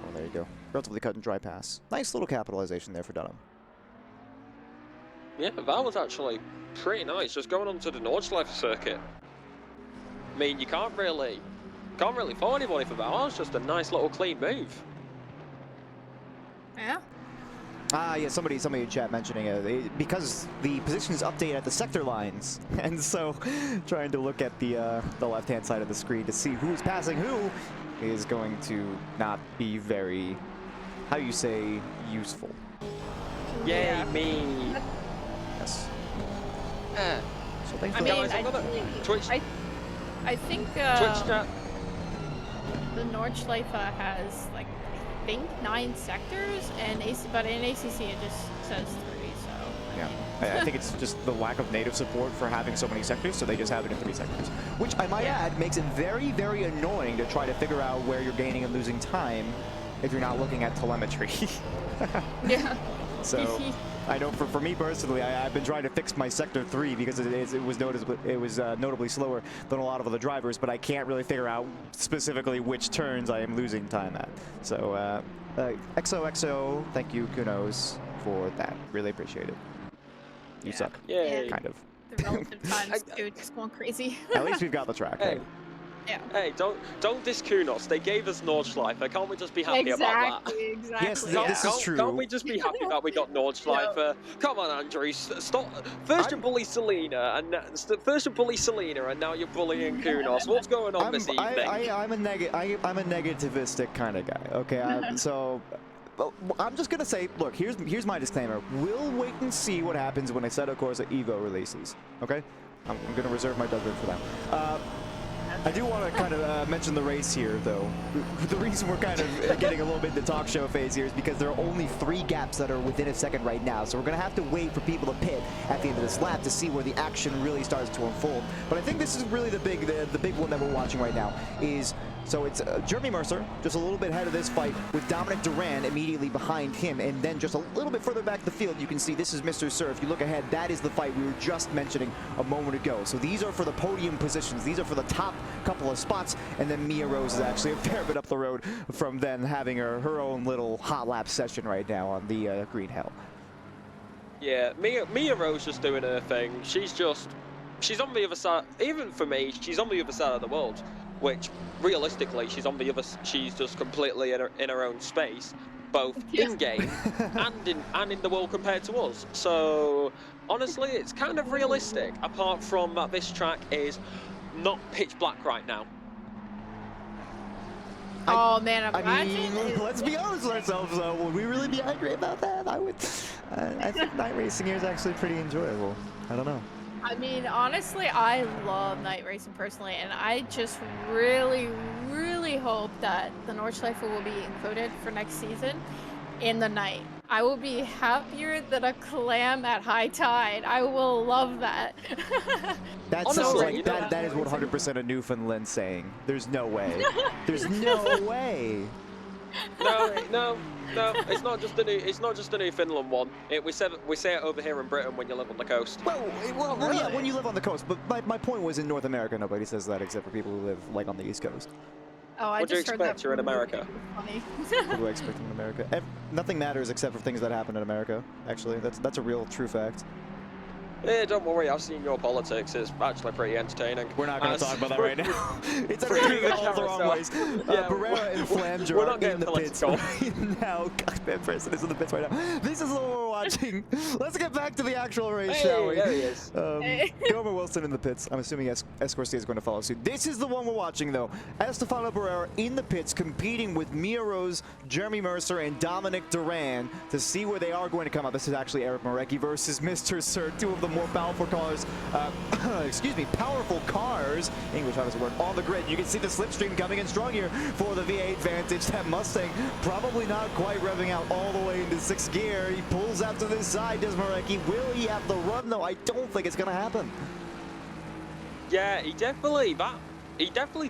Oh, there you go. Relatively cut and dry pass. Nice little capitalization there for Dunham. Yeah, that was actually pretty nice, just going onto the Nordschleife circuit. I mean, you can't really fault anybody for that. That was just a nice little clean move. Yeah. Yeah, somebody in chat mentioning it, because the positions update at the sector lines, and so trying to look at the left-hand side of the screen to see who's passing who is going to not be very, how you say, useful. Yay, me! Yes. So I mean, I think Twitch chat. The Nordschleife has like, I think 9 sectors, but in ACC it just says 3. So yeah, I think it's just the lack of native support for having so many sectors, so they just have it in 3 sectors, which I might add makes it very, very annoying to try to figure out where you're gaining and losing time if you're not looking at telemetry. Yeah. So I know for me personally, I've been trying to fix my sector 3 because it was notably slower than a lot of other drivers, but I can't really figure out specifically which turns I am losing time at. So XOXO, thank you, Kunos, for that. Really appreciate it. You suck. Yay. Kind of. The relative times, dude, just going crazy. At least we've got the track. Hey. Right? Yeah. Hey, don't diss Kunos. They gave us Nordschleife. Can't we just be happy about that? Exactly. Yes, Yeah. this is true. Can't we just be happy that we got Nordschleife? Come on, Andrew. Stop. First you bully Selena, and now you're bullying Kunos. What's going on this evening? I'm a negativistic kind of guy. Okay, so I'm just gonna say, look, here's my disclaimer. We'll wait and see what happens when Assetto Corsa Evo releases. Okay, I'm gonna reserve my judgment for that. I do want to kind of mention the race here, though. The reason we're kind of getting a little bit in the talk show phase here is because there are only 3 gaps that are within a second right now. So we're going to have to wait for people to pit at the end of this lap to see where the action really starts to unfold. But I think this is really the big one that we're watching right now is, so it's Jeremy Mercer just a little bit ahead of this fight with Dominic Duran immediately behind him. And then just a little bit further back the field, you can see this is Mr. Sir. If you look ahead, that is the fight we were just mentioning a moment ago. So these are for the podium positions. These are for the top couple of spots, and then Mia Rose is actually a fair bit up the road from then having her own little hot lap session right now on the Green Hell. Yeah, Mia Rose just doing her thing. She's on the other side. Even for me, she's on the other side of the world, which realistically she's just completely in her own space, both in game and in the world compared to us. So honestly, it's kind of realistic. Apart from that, this track is not pitch black right now. Oh man, I mean, let's be honest with ourselves though. Would we really be angry about that? I would. I think night racing here is actually pretty enjoyable. I don't know. I mean, honestly, I love night racing personally, and I just really, really hope that the Nordschleife will be included for next season in the night. I will be happier than a clam at high tide. I will love that. That sounds like that is 100% a Newfoundland saying. There's no way. There's no way. No. It's not just a Newfoundland one. We say it over here in Britain when you live on the coast. Well, yeah, when you live on the coast. But my point was in North America, nobody says that except for people who live like on the East Coast. Oh, I what do you just heard that expect? You're in America. Funny. What do I expect in America? Nothing matters except for things that happen in America. Actually, that's a real true fact. Yeah, don't worry, I've seen your politics. It's actually pretty entertaining. We're not going to talk about that right now. It's entertaining in all the wrong ways. Barrera and Flamger are in the pits right now. God, that person is in the pits right now. This is what we're watching. Let's get back to the actual race, shall we? There he is. Gomer Wilson in the pits. I'm assuming Escorcia is going to follow suit. This is the one we're watching, though. Estefano Barrera in the pits, competing with Mia Rose, Jeremy Mercer, and Dominic Duran to see where they are going to come out. This is actually Eric Marecki versus Mr. Sir, two of the more powerful cars, powerful cars, English, how does it work, on the grid. You can see the slipstream coming in strong here for the V8 Vantage. That Mustang probably not quite revving out all the way into 6th gear. He pulls out to this side, does Marecki. Will he have the run, though? I don't think it's going to happen. Yeah, he definitely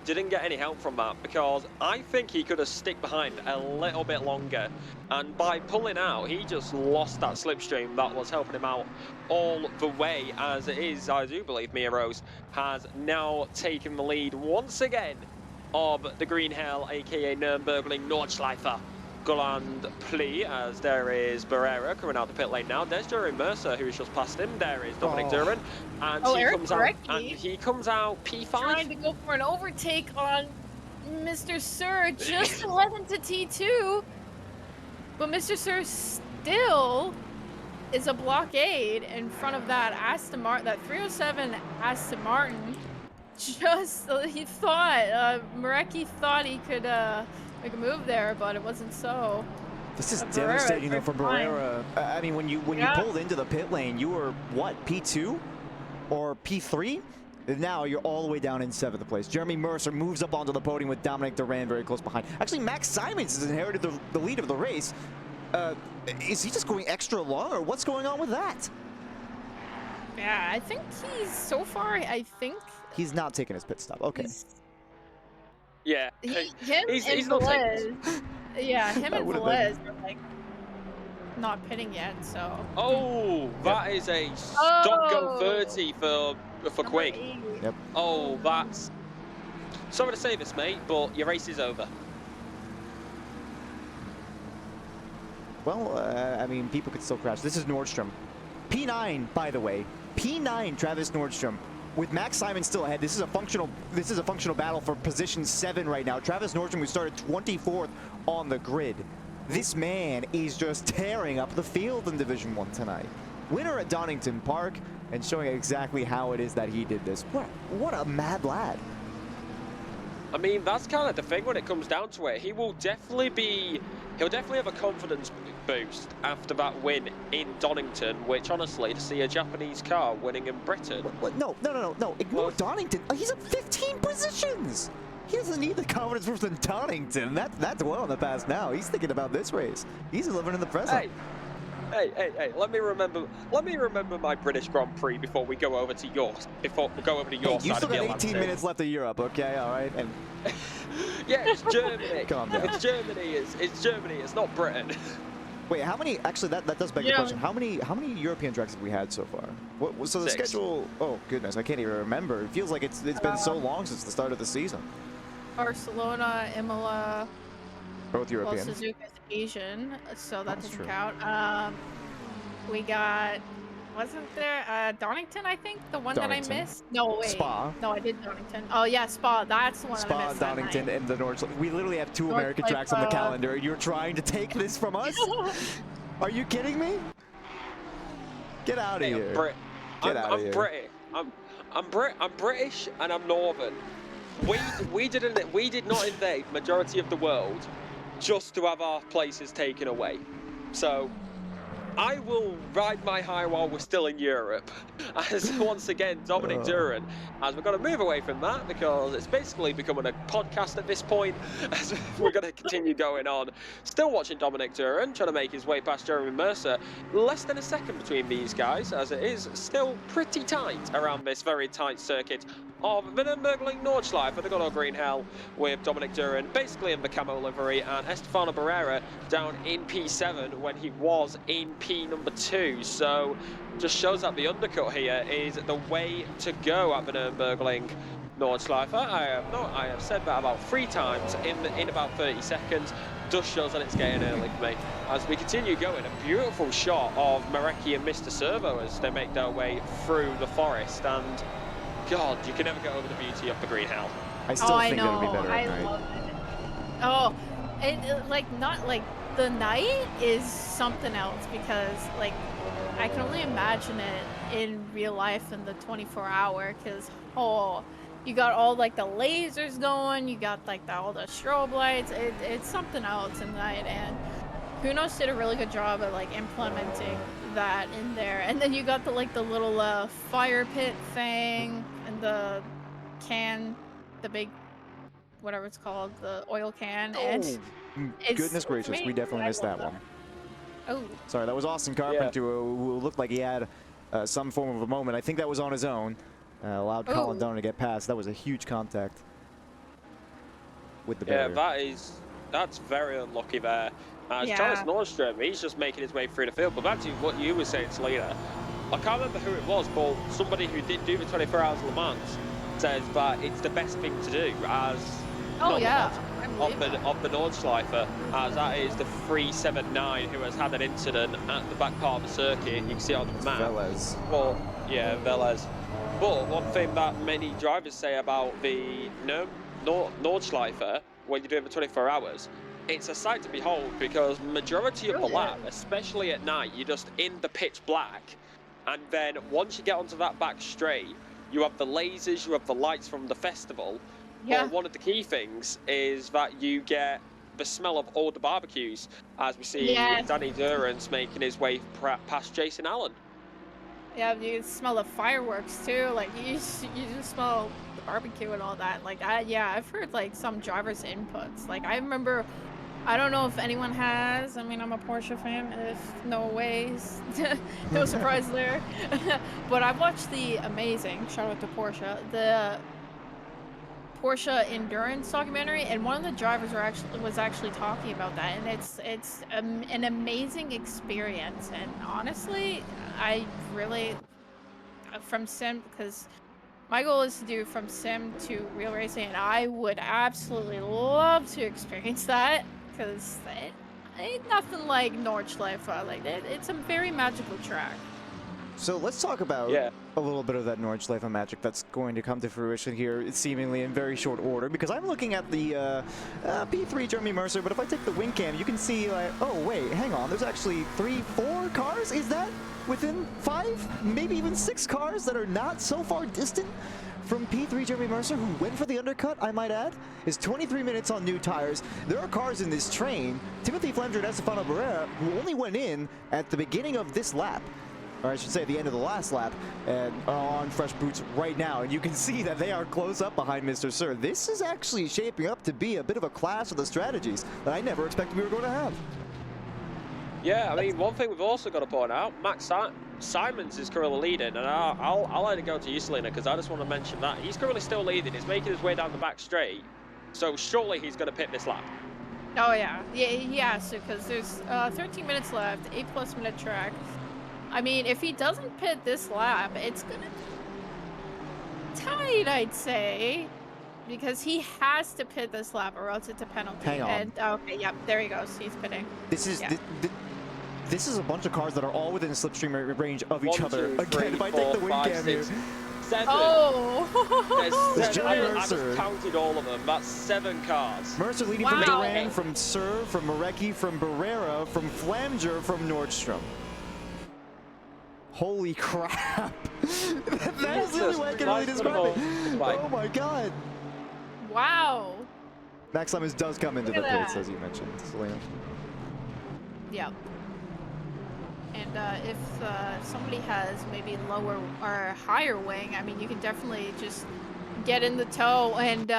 didn't get any help from that, because I think he could have stick behind a little bit longer, and by pulling out he just lost that slipstream that was helping him out all the way. As it is, I do believe Mia Rose has now taken the lead once again of the Green Hell, aka Nürburgring Nordschleife Grand Prix, as there is Barrera coming out the pit lane now. There's Jeremy Mercer, who's just passed him. There is Dominic Duran, and he comes out P5. Trying to go for an overtake on Mr. Sir just to let him to T2, but Mr. Sir still is a blockade in front of that Aston Martin, that 307 Aston Martin. Just he thought Marecki thought he could make a move there, but it wasn't so. This is devastating though for Barrera. I mean, when you pulled into the pit lane, you were what, P2 or P3? Now you're all the way down in 7th place. Jeremy Mercer moves up onto the podium with Dominic Duran very close behind. Actually, Max Simons has inherited the lead of the race. Is he just going extra long, or what's going on with that? Yeah, I think he's so far. I think he's not taking his pit stop. Okay. Yeah, he's not taking. Yeah, him and Velez are like not pitting yet. So. Oh, that is a stop go 30 for Quig. Yep. Oh, that's. Sorry to say this, mate, but your race is over. Well, I mean, people could still crash. This is Nordstrom. P9, by the way. P9, Travis Nordstrom. with Max Simon still ahead, this is a functional battle for position 7 right now. Travis Nordstrom, who started 24th on the grid. This man is just tearing up the field in Division 1 tonight. Winner at Donington Park, and showing exactly how it is that he did this. What a mad lad. I mean, that's kind of the thing when it comes down to it. He'll definitely have a confidence boost after that win in Donington, which honestly, to see a Japanese car winning in Britain. No. Ignore Donington. He's up 15 positions. He doesn't need the confidence boost in Donington. That's well in the past now. He's thinking about this race. He's living in the present. Hey, let me remember my British Grand Prix before we go over to yours. Before we go over to your Hey, you side still of the got 18 minutes left of Europe, okay? All right. And yeah, it's Germany. Calm down. It's Germany. It's Germany. It's not Britain. wait, how many? Actually, that does beg the question. How many European tracks have we had so far? So the 6. schedule? Oh goodness, I can't even remember. It feels like it's been so long since the start of the season. Barcelona, Imola. Both European. Well, Suzuka's Asian, so that doesn't true. count. We got, wasn't there Donington? I think the one Donington. that I missed. No wait. Spa. No, I did Donington. Oh yeah, Spa. That's the one that I Spa, missed. Donington, and the Nordschleife. We literally have 2 American tracks on the calendar, and you're trying to take this from us? Are you kidding me? Get out of here. I'm British. I'm British and I'm Northern. We did not invade majority of the world just to have our places taken away. So I will ride my high while we're still in Europe. As once again, Dominic Duran, as we're going to move away from that because it's basically becoming a podcast at this point, as we're going to continue going on. Still watching Dominic Duran, trying to make his way past Jeremy Mercer. Less than a second between these guys, as it is still pretty tight around this very tight circuit of Nürburgring Nordschleife for the good old green hell with Dominic Duran basically in the camo livery and Estefano Barrera down in P7 when he was in P number 2. So just shows that the undercut here is the way to go at the Nürburgring Nordschleife. I have said that about 3 times in about 30 seconds. Just shows that it's getting early for me. As we continue going, a beautiful shot of Marecki and Mr. Servo as they make their way through the forest, and God, you can never get over the beauty of the green hell. I still think that'll be better at night. Love it. Oh, not like the night is something else because like I can only imagine it in real life in the 24-hour because you got all like the lasers going, you got like all the strobe lights. It's something else in the night, and Kunos did a really good job at like implementing that in there. And then you got the little fire pit thing and the can, the big whatever it's called, the oil can. And Goodness gracious, we definitely missed that one. Oh, sorry, that was Austin Carpenter who looked like he had some form of a moment. I think that was on his own. Allowed Colin Donner to get past. That was a huge contact with the barrier. Yeah, that's very unlucky there. Travis Nordstrom, he's just making his way through the field. But back to what you were saying, Selena, I can't remember who it was, but somebody who did do the 24 Hours of Le Mans says that it's the best thing to do as of the Nordschleife, as that is the 379 who has had an incident at the back part of the circuit. You can see it on the map. Velez. Well, yeah, Velez. But one thing that many drivers say about the Nordschleife, when you're doing the 24 hours, it's a sight to behold because majority of the lap, especially at night, you're just in the pitch black. And then once you get onto that back straight, you have the lasers, you have the lights from the festival. Yeah. But one of the key things is that you get the smell of all the barbecues, as we see Danny Durance making his way past Jason Allen. Yeah, you can smell the fireworks too. Like you just smell the barbecue and all that. Like I've heard like some drivers' inputs. Like I remember, I don't know if anyone has. I mean, I'm a Porsche fan. If no ways, no surprise there. But I watched the amazing, shout out to Porsche, the Porsche endurance documentary, and one of the drivers was actually talking about that, and it's an amazing experience. And honestly, I really from sim, because my goal is to do from sim to real racing, and I would absolutely love to experience that because it ain't nothing like Nordschleife. Like it's a very magical track. So let's talk about a little bit of that Nordschleife magic that's going to come to fruition here, seemingly in very short order, because I'm looking at the P3 Jeremy Mercer, but if I take the wing cam, you can see, like, oh, wait, hang on, there's actually 3, 4 cars? Is that within 5, maybe even 6 cars that are not so far distant from P3 Jeremy Mercer, who went for the undercut, I might add, is 23 minutes on new tires. There are cars in this train, Timothy Flemger and S11 R6, who only went in at the beginning of this lap, or I should say the end of the last lap, and are on fresh boots right now. And you can see that they are close up behind Mr. Sir. This is actually shaping up to be a bit of a clash of the strategies that I never expected we were going to have. Yeah, I mean, one thing we've also got to point out, Max Simons is currently leading, and I'll let it go to you, Selena, because I just want to mention that. He's currently still leading. He's making his way down the back straight, so surely he's going to pit this lap. Oh, yeah. Yeah, he has to, because there's 13 minutes left, 8+ minute track. I mean, if he doesn't pit this lap, it's gonna be tight, I'd say, because he has to pit this lap or else it's a penalty. Hang on. And, okay, yep, there he goes. He's pitting. This is this is a bunch of cars that are all within slipstream range of each other. Again, if I take the wing cam here. 7. Oh! There's Jeremy I Mercer. just counted all of them. That's 7 cars. Mercer leading from Duran, from Sir, from Marecki, from Barrera, from Flamger, from Nordstrom. Holy crap! That is the only way I can really describe it. Oh my god! Wow! Max Simons does come into the pits, as you mentioned, Selena. Yep. And if somebody has maybe lower or higher wing, I mean, you can definitely just get in the toe and,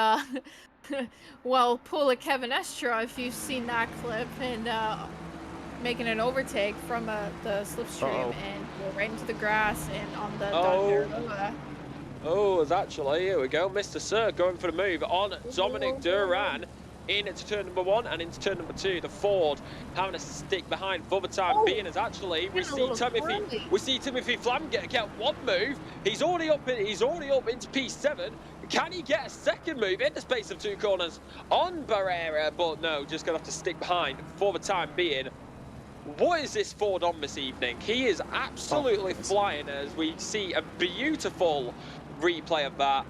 well, pull a Kevin Estra if you've seen that clip, and making an overtake from the slipstream and go right into the grass and on the Don. Oh, it's actually, here we go, Mr. Sir going for the move on Dominic Duran into turn number 1 and into turn number 2. The Ford having to stick behind for the time being, as actually we see Timothy Flamger get one move. He's already up into P7. Can he get a second move in the space of 2 corners on Barrera? But no, just gonna have to stick behind for the time being. What is this Ford on this evening? He is absolutely flying as we see a beautiful replay of that.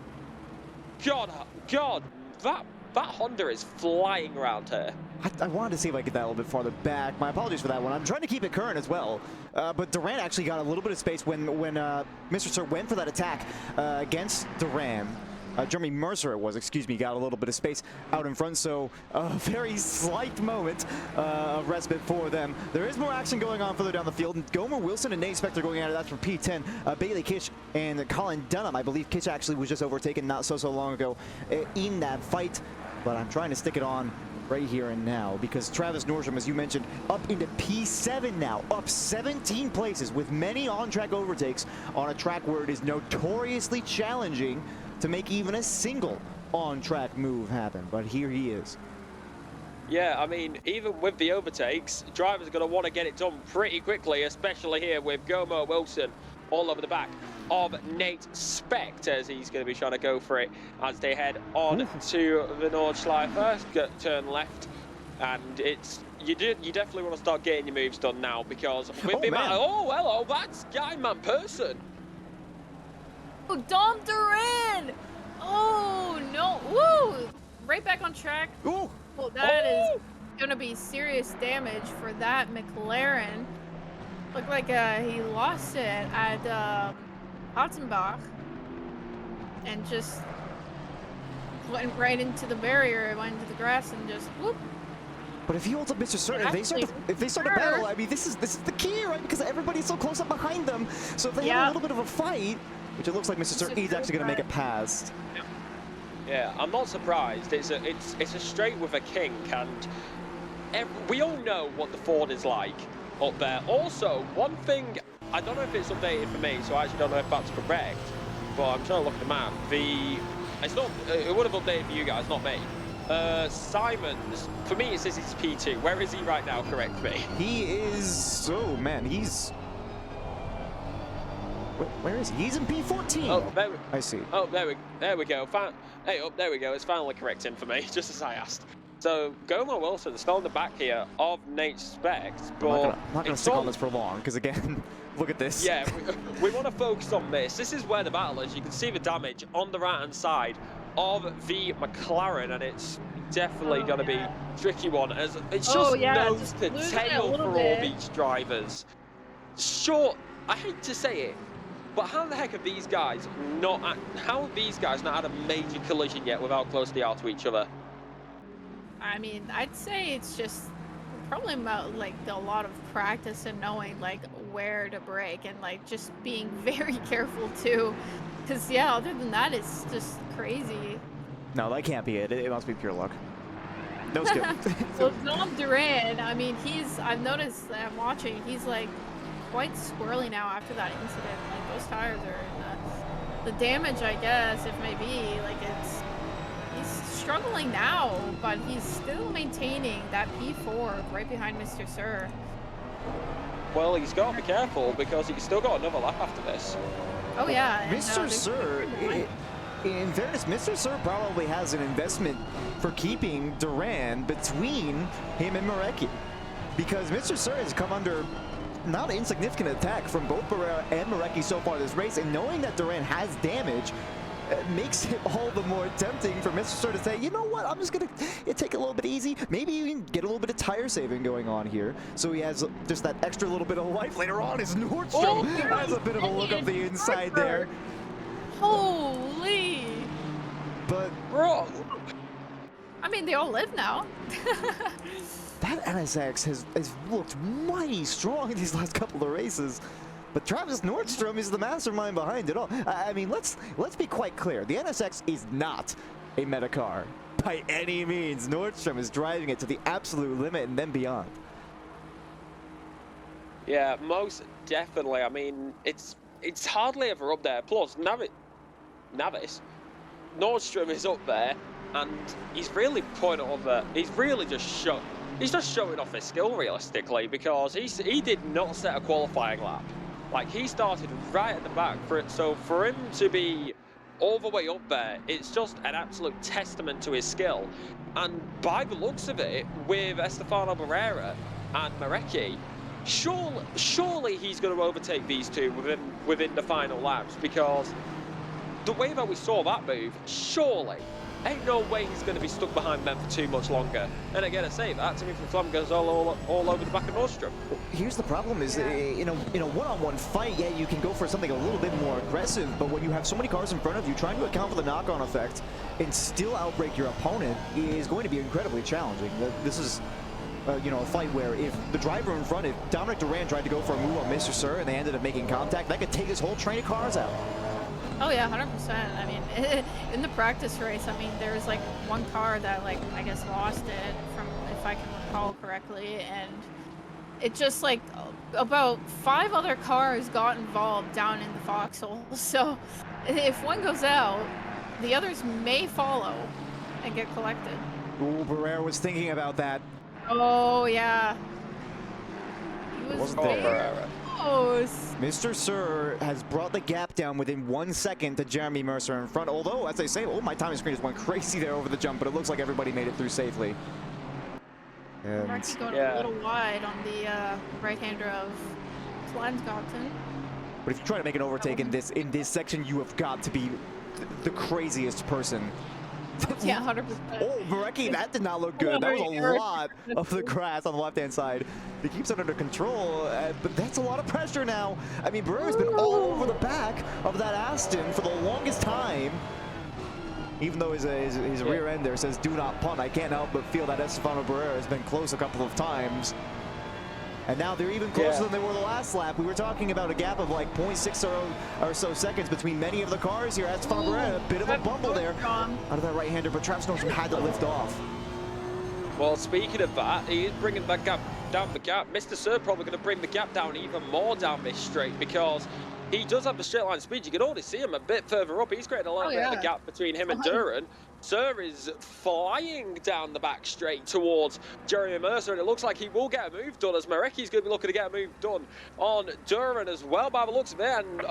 God, that Honda is flying around here. I wanted to see if I could get that a little bit farther back. My apologies for that one. I'm trying to keep it current as well. But Duran actually got a little bit of space when Mr. Sir went for that attack against Duran. Jeremy Mercer, got a little bit of space out in front, so a very slight moment of respite for them. There is more action going on further down the field. Gomer Wilson and Nate Spector going at it. That's for P10. Bailey Kitch and Colin Dunham. I believe Kitch actually was just overtaken not so long ago in that fight, but I'm trying to stick it on right here and now, because Travis Nordstrom, as you mentioned, up into P7 now, up 17 places with many on-track overtakes on a track where it is notoriously challenging to make even a single on-track move happen, but here he is. Yeah, I mean, even with the overtakes, drivers are going to want to get it done pretty quickly, especially here with Gomer Wilson all over the back of Nate Specht, as he's going to be trying to go for it as they head on to the Nordschleife, turn left, and it's you definitely want to start getting your moves done now, because with oh hello, that's Guy McPherson. Oh, Dom Duran! Oh, no. Woo! Right back on track. Ooh. Well, that is going to be serious damage for that McLaren. Looked like he lost it at Hotzenbach and just went right into the barrier, went into the grass, and just whoop. But if he holds up Mr. Sir, if they start a battle, I mean, this is the key, right? Because everybody's so close up behind them. So if they have a little bit of a fight, which it looks like Mr. Sir is actually going to make it past. Yeah, I'm not surprised. It's a straight with a king, and we all know what the Ford is like up there. Also, one thing, I don't know if it's updated for me, so I actually don't know if that's correct, but I'm trying to look at the map. It would have updated for you guys, not me. Simons, for me it says he's P2. Where is he right now? Correct me. He is, oh man, he's... Where is he? He's in P14. Oh, I see. Oh, there we go. There we go. It's finally correcting for me, just as I asked. So Gomer Wilson still in the back here of Nate Specht, but I'm not going to stick on this for long, because again, Look at this. Yeah, we want to focus on this. This is where the battle is. You can see the damage on the right-hand side of the McLaren, and it's definitely going to be a tricky one, as it's just nose to tail for all these drivers. Sure, I hate to say it, but how the heck have these guys not had a major collision yet without close they are to each other? I mean, I'd say it's just probably about like a lot of practice and knowing like where to brake and like just being very careful too. Because yeah, other than that, it's just crazy. No, that can't be it. It must be pure luck. No skill. Well, Dom Duran, I mean, I've noticed that I'm watching, he's like quite squirrely now after that incident. Like those tires are the damage, I guess, if may be, like he's struggling now, but he's still maintaining that P4 right behind Mr. Sir. Well, he's got to be careful because he's still got another lap after this. Oh yeah. Mr. Sir, in fairness, Mr. Sir probably has an investment for keeping Duran between him and Marecki, because Mr. Sir has come under not an insignificant attack from both Barrera and Marecki so far this race, and knowing that Duran has damage makes it all the more tempting for Mr. Sir to say, you know what, I'm just gonna take it a little bit easy. Maybe you can get a little bit of tire saving going on here, so he has just that extra little bit of life later on. As Nordstrom has a bit of a look up the inside there. Holy! But bro, I mean, they all live now. that NSX has looked mighty strong in these last couple of races. But Travis Nordstrom is the mastermind behind it all. I mean, let's be quite clear. The NSX is not a meta car by any means. Nordstrom is driving it to the absolute limit and then beyond. Yeah, most definitely. I mean, it's hardly ever up there. Plus, Navis, Nordstrom is up there, and he's really putting over. He's really just showing off his skill realistically, because he did not set a qualifying lap. Like, he started right at the back so for him to be all the way up there, it's just an absolute testament to his skill. And by the looks of it, with Estefano Barrera and Marecki, surely he's going to overtake these two within the final laps, because the way that we saw that move, surely ain't no way he's going to be stuck behind them for too much longer. And again, I say that, Timothy Flem goes all over the back of Nordstrom. Well, here's the problem is, in a one-on-one fight, yeah, you can go for something a little bit more aggressive, but when you have so many cars in front of you, trying to account for the knock-on effect and still outbrake your opponent is going to be incredibly challenging. This is a fight where if the driver in front, if Dominic Duran tried to go for a move on Mr. Sir and they ended up making contact, that could take his whole train of cars out. Oh yeah, 100%. I mean, in the practice race, I mean, there was like one car that like, I guess lost it, from, if I can recall correctly, and it just like about 5 other cars got involved down in the foxhole. So if one goes out, the others may follow and get collected. Ooh, Barrera was thinking about that. Oh yeah. He was Barrera. close. Mr. Sir has brought the gap down within 1 second to Jeremy Mercer in front, although, as they say, my timing screen just went crazy there over the jump, but it looks like everybody made it through safely. And Mark's going a little wide on the right-hander of Klansgarten. but if you try to make an overtake in this section, you have got to be the craziest person. Yeah, 100%. Oh, Marecki, that did not look good. That was a lot of the grass on the left-hand side. He keeps it under control, but that's a lot of pressure now. I mean, Barrera's been all over the back of that Aston for the longest time. Even though his rear end there says "do not punt," I can't help but feel that Estefano Barrera has been close a couple of times. And now they're even closer than they were the last lap. We were talking about a gap of like 0.6 or so seconds between many of the cars here. Estefano Barrera, a bit of a bumble there out of that right-hander, but Travis Nordstrom had to lift off. Well, speaking of that, he is bringing that gap down the gap. Mr. Sir probably going to bring the gap down even more down this straight, because he does have the straight line speed. You can already see him a bit further up. He's creating a little bit of a gap between him and Duran. Sir is flying down the back straight towards Jeremy Mercer, and it looks like he will get a move done, as Marecki's going to be looking to get a move done on Duran as well by the looks of it, and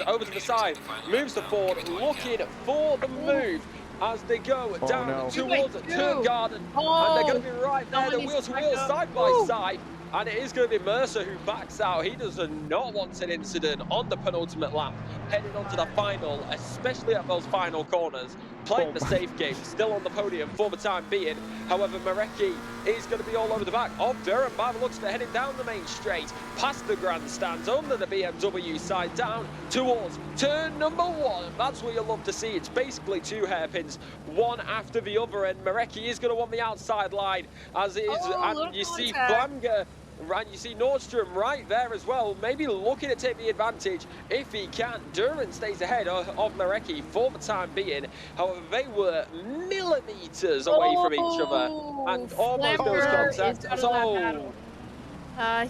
over to the side, moves to forward, looking for the move as they go down towards Turn Garden, and they're going to be right there, the wheel to wheel, side by side, and it is going to be Mercer who backs out. He does not want an incident on the penultimate lap, heading on to the final, especially at those final corners, playing the safe game, still on the podium for the time being. However, Marecki is going to be all over the back of Durham by the looks of it, heading down the main straight, past the grandstands, under the BMW side, down towards turn number 1. That's what you'll love to see. It's basically 2 hairpins, one after the other, and Marecki is going to want the outside line, as it is, and you see Flamger, right, you see Nordstrom right there as well, maybe looking to take the advantage if he can. Duran stays ahead of Marecki for the time being. However, they were millimeters away from each other, and almost those contacts.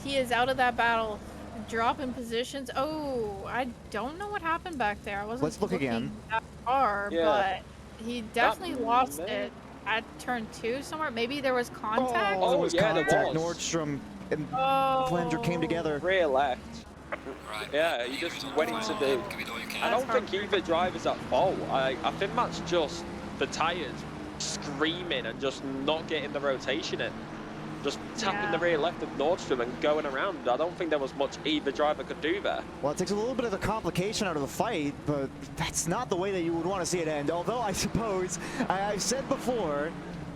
He is out of that battle. Drop in positions. Oh, I don't know what happened back there. I wasn't Let's look again. that far, but he definitely lost it at turn 2 somewhere. Maybe there was contact. Oh, there was contact. There was. Nordstrom and Flanger came together. Rear left. Yeah, he just went into the... I don't think either driver's at fault. I think that's just the tyres screaming and just not getting the rotation in. Just tapping the rear left of Nordstrom and going around. I don't think there was much either driver could do there. Well, it takes a little bit of the complication out of the fight, but that's not the way that you would want to see it end. Although I suppose, I've said before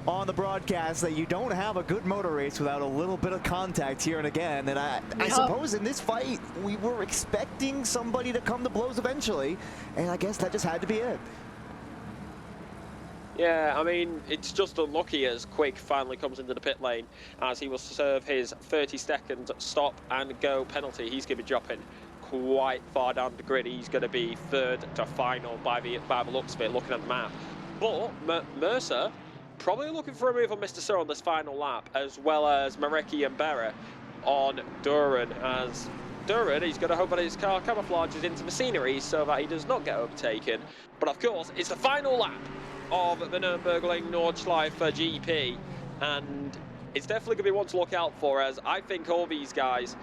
on the broadcast that you don't have a good motor race without a little bit of contact here and again. And I suppose in this fight, we were expecting somebody to come to blows eventually, and I guess that just had to be it. Yeah, I mean, it's just unlucky as Quick finally comes into the pit lane, as he will serve his 30-second stop and go penalty. He's going to be dropping quite far down the grid. He's going to be 3rd to final by the looks of it, looking at the map. But Mercer probably looking for a move on Mr. Sir on this final lap, as well as Marecki and Berra on Duran. As Duran, he's going to hope that his car camouflages into the scenery so that he does not get overtaken. But of course, it's the final lap of the Nürburgring Nordschleife GP, and it's definitely going to be one to look out for, as I think all these guys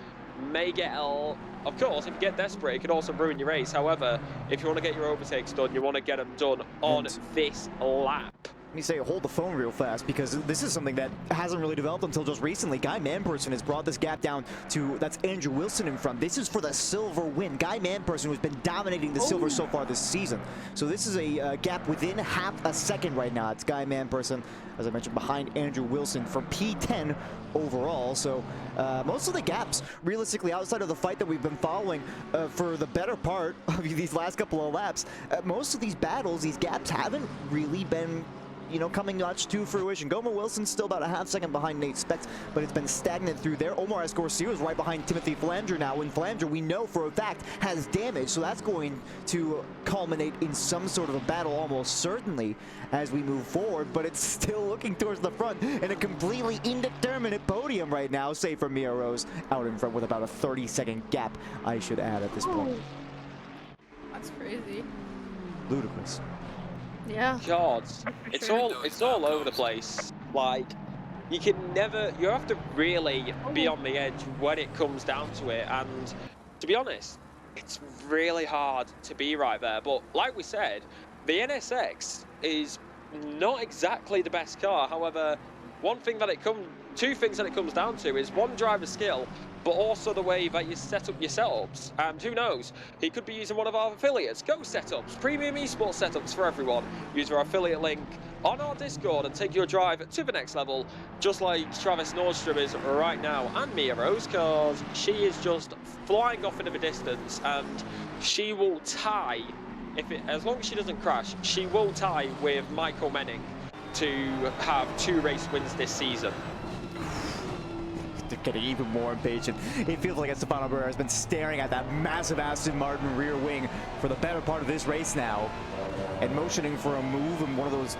may get of course, if you get desperate, it can also ruin your race. However, if you want to get your overtakes done, you want to get them done on this lap. Let me say, hold the phone real fast, because this is something that hasn't really developed until just recently. Guy Manperson has brought this gap down to, that's Andrew Wilson in front. This is for the silver win. Guy Manperson, who's been dominating the silver so far this season. So this is a gap within half a second right now. It's Guy Manperson, as I mentioned, behind Andrew Wilson for P10 overall. So most of the gaps, realistically, outside of the fight that we've been following for the better part of these last couple of laps, most of these battles, these gaps haven't really been, you know, coming much to fruition. Gomer Wilson's still about a half second behind Nate Specs, but it's been stagnant through there. Omar Escorcio is right behind Timothy Flanger now, and Flanger, we know for a fact, has damage, so that's going to culminate in some sort of a battle almost certainly as we move forward, but it's still looking towards the front in a completely indeterminate podium right now, save for Mia Rose out in front with about a 30-second gap, I should add, at this point. That's crazy. Ludicrous. Yeah. God, it's all over the place. Like, you have to really be on the edge when it comes down to it. And to be honest, it's really hard to be right there. But like we said, the NSX is not exactly the best car. However, two things that it comes down to is one, driver skill, but also the way that you set up your setups. And who knows, he could be using one of our affiliates. Go Setups, premium esports setups for everyone. Use our affiliate link on our Discord and take your drive to the next level, just like Travis Nordstrom is right now, and Mia Rose, because she is just flying off into the distance, and she will tie, as long as she doesn't crash, she will tie with Michael Menning to have 2 race wins this season. They're getting even more impatient. It feels like Estefano Barrera has been staring at that massive Aston Martin rear wing for the better part of this race now, and motioning for a move in one of those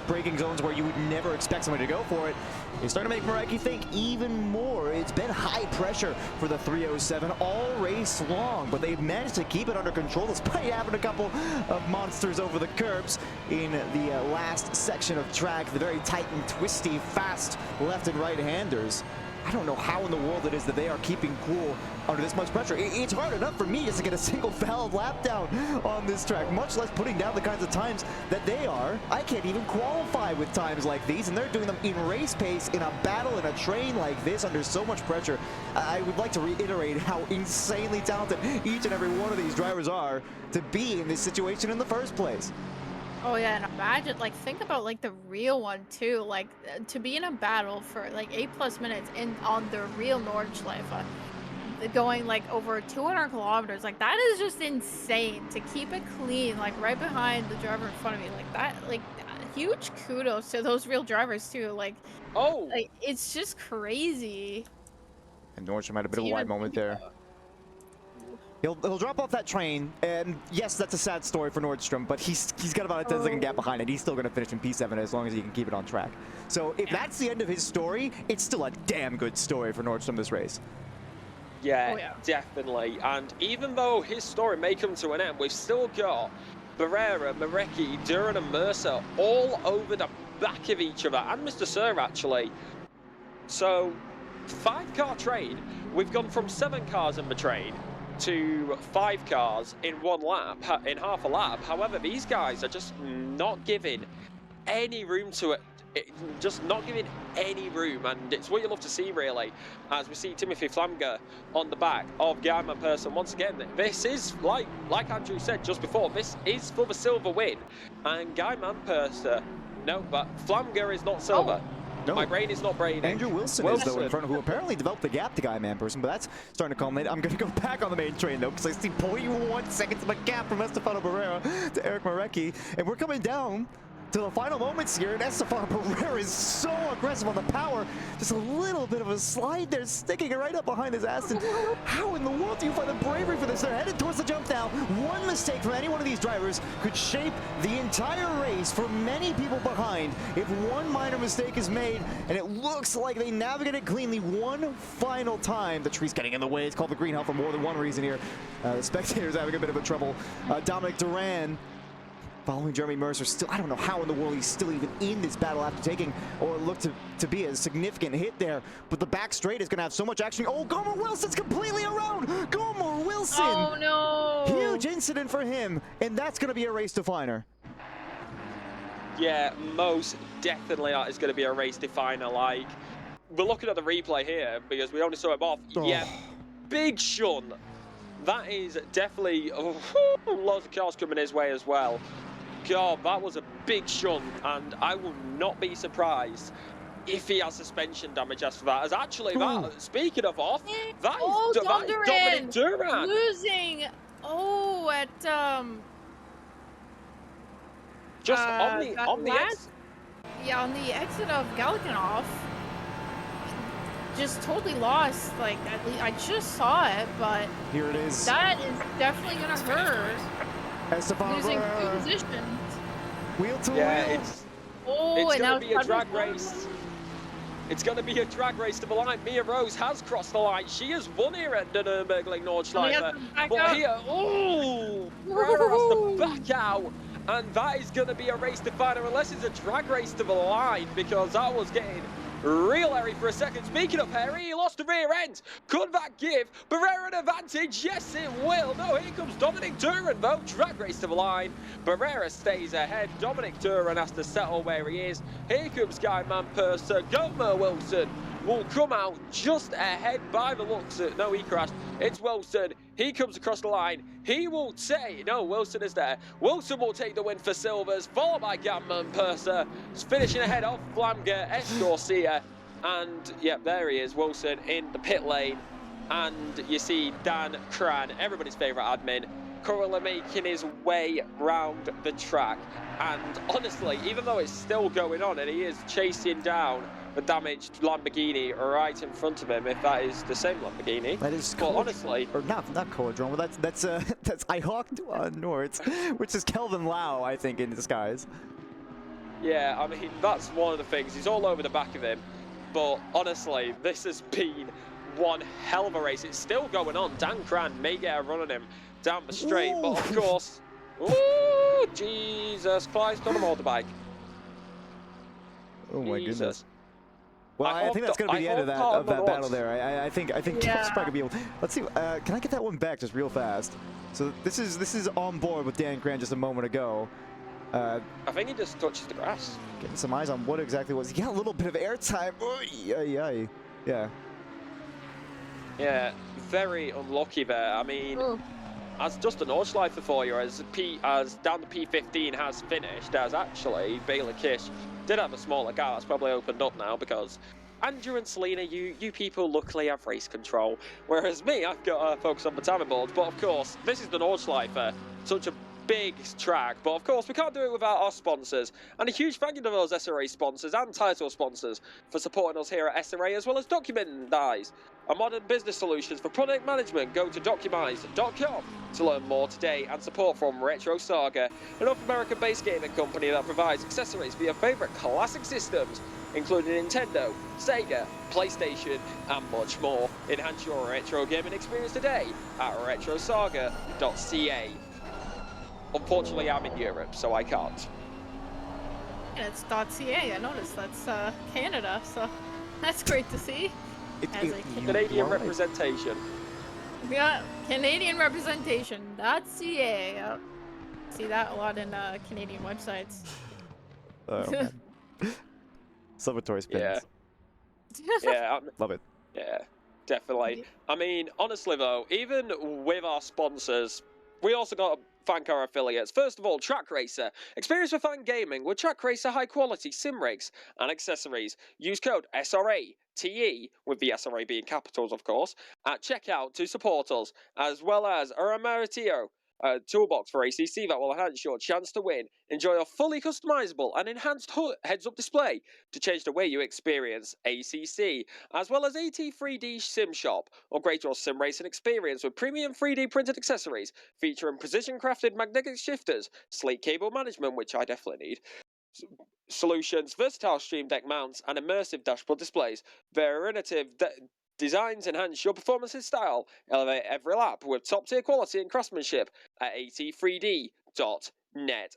braking zones where you would never expect somebody to go for it. It's starting to make Marecki think even more. It's been high pressure for the 307 all race long, but they've managed to keep it under control despite having a couple of monsters over the curbs in the last section of track. The very tight and twisty, fast left and right handers. I don't know how in the world it is that they are keeping cool under this much pressure. It's hard enough for me just to get a single valid lap down on this track, much less putting down the kinds of times that they are. I can't even qualify with times like these, and they're doing them in race pace in a battle in a train like this under so much pressure. I would like to reiterate how insanely talented each and every one of these drivers are to be in this situation in the first place. Oh yeah, and imagine, like, think about like the real one too, like to be in a battle for like 8+ minutes on the real Nordschleife, going like over 200 kilometers, like that is just insane to keep it clean, like right behind the driver in front of me, like that, like huge kudos to those real drivers too, like, Oh, like it's just crazy. And Nordstrom had a bit of a Even wide moment there. He'll drop off that train, and yes, that's a sad story for Nordstrom, but he's got about a 10-second gap behind it. He's still going to finish in P7 as long as he can keep it on track. So if that's the end of his story, it's still a damn good story for Nordstrom this race. yeah, Oh, yeah. definitely. And even though his story may come to an end, we've still got Barrera, Marecki, Duran and Mercer all over the back of each other, and Mr. Sir actually. So 5-car train, we've gone from 7 cars in the train to 5 cars in one lap, in half a lap. However, these guys are just not giving any room to it, just not giving any room, and it's what you love to see really, as we see Timothy Flamger on the back of Guyman Person. Once again, this is like Andrew said just before, this is for the silver win, and Guyman Person, no, but Flamger is not silver. No. My brain is not braining. Andrew Wilson is, though, in front of, who apparently developed the gap to Guyman Person, but that's starting to culminate. I'm going to go back on the main train, though, because I see 0.1 seconds of a gap from Estefano Barrera to Eric Marecki, and we're coming down to the final moments here, and Estefano Barrera is so aggressive on the power. Just a little bit of a slide there, sticking it right up behind his ass. And how in the world do you find the bravery for this? They're headed towards the jump now. One mistake from any one of these drivers could shape the entire race for many people behind. If one minor mistake is made, and it looks like they navigate it cleanly one final time. The tree's getting in the way. It's called the green hell for more than one reason here. The spectators having a bit of a trouble. Dominic Duran following Jeremy Mercer, still, I don't know how in the world he's still even in this battle after taking, or looked to be a significant hit there. But the back straight is going to have so much action. Oh, Gomer Wilson's completely around! Gomer Wilson! Oh no! Huge incident for him, and that's going to be a race definer. Yeah, most definitely that is going to be a race definer. Like, we're looking at the replay here because we only saw him off. Oh. Yeah, big shun. That is definitely loads of cars coming his way as well. God, that was a big shunt, and I will not be surprised if he has suspension damage after that. As actually, that, speaking of off, that is Dominic Duran losing. Oh, at just on the exit. Yeah, on the exit of Galkinov. Just totally lost. Like, at least I just saw it, but here it is. That is definitely gonna hurt. Estefano Losing Barrera. 2 positions. Wheel to Yeah, wheel. it's going to be a drag race. It's going to be a drag race to the line. Mia Rose has crossed the line. She has won here at the Nürburgring Nordschleife. But here, Barrera has to back out. And that is going to be a race definer, unless it's a drag race to the line, because that was getting real hairy for a second. Speaking of hairy, he lost the rear end. Could that give Barrera an advantage? Yes, it will. No, here comes Dominic Duran, though. Drag race to the line. Barrera stays ahead. Dominic Duran has to settle where he is. Here comes Guyman Purser. Gomer Wilson will come out just ahead by the looks of... No, he crashed. It's Wilson. He comes across the line. He will say... No, Wilson is there. Wilson will take the win for Silvers, followed by Guyman Purser. Finishing ahead of Flamger, S. Garcia. And, yeah, there he is, Wilson in the pit lane. And you see Dan Cran, everybody's favourite admin, currently making his way round the track. And honestly, even though it's still going on and he is chasing down the damaged Lamborghini right in front of him, if that is the same Lamborghini. That is well, honestly, or not Coladrone, but that's iHawk Nords, which is Kelvin Lau, I think, in disguise. Yeah, I mean, that's one of the things. He's all over the back of him. But honestly, this has been one hell of a race. It's still going on. Dan Cran may get a run on him down the straight, but of course, ooh, Jesus Christ, on a motorbike. Oh my goodness. Well, I think that's gonna be the end of that battle there. I think Dock's probably gonna be able. Let's see. Can I get that one back just real fast? So this is on board with Dan Grant just a moment ago. I think he just touches the grass. Getting some eyes on what exactly was. He got a little bit of airtime. Yeah. Yeah, very unlucky there. I mean, as just a Nordschleife for you, as down the P15 has finished, as actually Baylor Kish did have a smaller gap. That's probably opened up now because Andrew and Selena, you people luckily have race control, whereas me, I've got to focus on the timing board. But of course, this is the Nordschleife, such a big track, but of course we can't do it without our sponsors, and a huge thank you to those SRA sponsors and title sponsors for supporting us here at SRA, as well as Documize, a modern business solutions for product management. Go to documize.com to learn more today, and support from Retro Saga, a North American based gaming company that provides accessories for your favorite classic systems, including Nintendo, Sega, PlayStation, and much more. Enhance your retro gaming experience today at retrosaga.ca. Unfortunately, I'm in Europe, so I can't. Yeah, it's .ca. I noticed that's Canada, so that's great to see. Canadian representation. Yeah, Canadian representation. .ca. Yep. See that a lot in Canadian websites. Celebratory spins. Yeah, love it. Yeah, definitely. I mean, honestly though, even with our sponsors, we also got to thank our affiliates. First of all, Track Racer. Experience refined gaming with Track Racer high quality sim rigs and accessories. Use code SRA TE, with the SRA being capitals of course, at checkout to support us, as well as our Amaritio toolbox for ACC that will enhance your chance to win. Enjoy a fully customizable and enhanced heads-up display to change the way you experience ACC, as well as AT3D Sim Shop. Upgrade your sim racing experience with premium 3D printed accessories featuring precision-crafted magnetic shifters, sleek cable management, which I definitely need, solutions, versatile stream deck mounts, and immersive dashboard displays. Their innovative designs enhance your performance and style. Elevate every lap with top-tier quality and craftsmanship at at3d.net.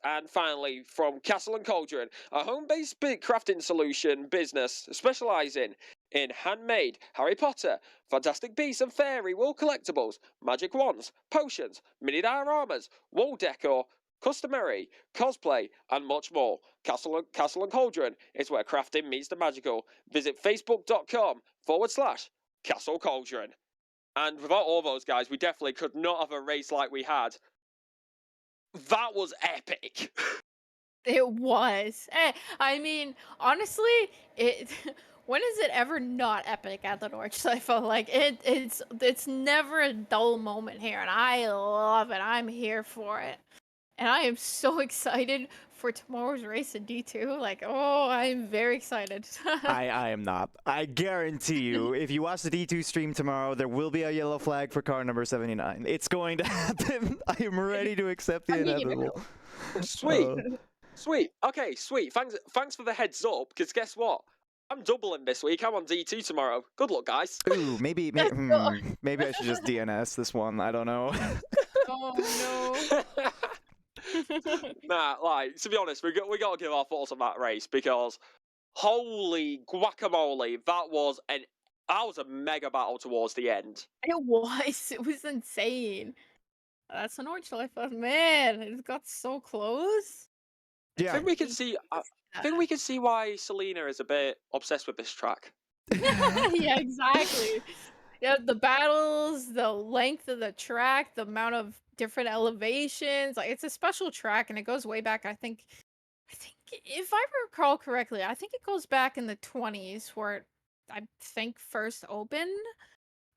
And finally, from Castle & Cauldron, a home-based crafting solution business specialising in handmade Harry Potter, Fantastic Beasts and Fairy wool collectibles, magic wands, potions, mini dioramas, wall decor, customary, cosplay, and much more. Castle & Cauldron is where crafting meets the magical. Visit facebook.com/Castle Cauldron. And without all those guys, we definitely could not have a race like we had. That was epic. It was. I mean, honestly, when is it ever not epic at the Nordschleife? Like it's never a dull moment here, and I love it. I'm here for it. And I am so excited for tomorrow's race in D2. Like, oh, I'm very excited. I am not. I guarantee you, if you watch the D2 stream tomorrow, there will be a yellow flag for car number 79. It's going to happen. I am ready to accept the inevitable. Sweet. Okay, sweet. Thanks for the heads up, because guess what? I'm doubling this week. I'm on D2 tomorrow. Good luck, guys. Ooh, maybe I should just DNS this one. I don't know. Oh, no. Nah, like, to be honest, we got to give our thoughts on that race, because holy guacamole, that was a mega battle towards the end. It was insane. That's an Nordschleife, man. It got so close. Yeah. I think we can see why Selena is a bit obsessed with this track. Yeah, exactly. Yeah, the battles, the length of the track, the amount of different elevations. Like, it's a special track, and it goes way back. I think if I recall correctly, I think it goes back in the 20s where I think first opened.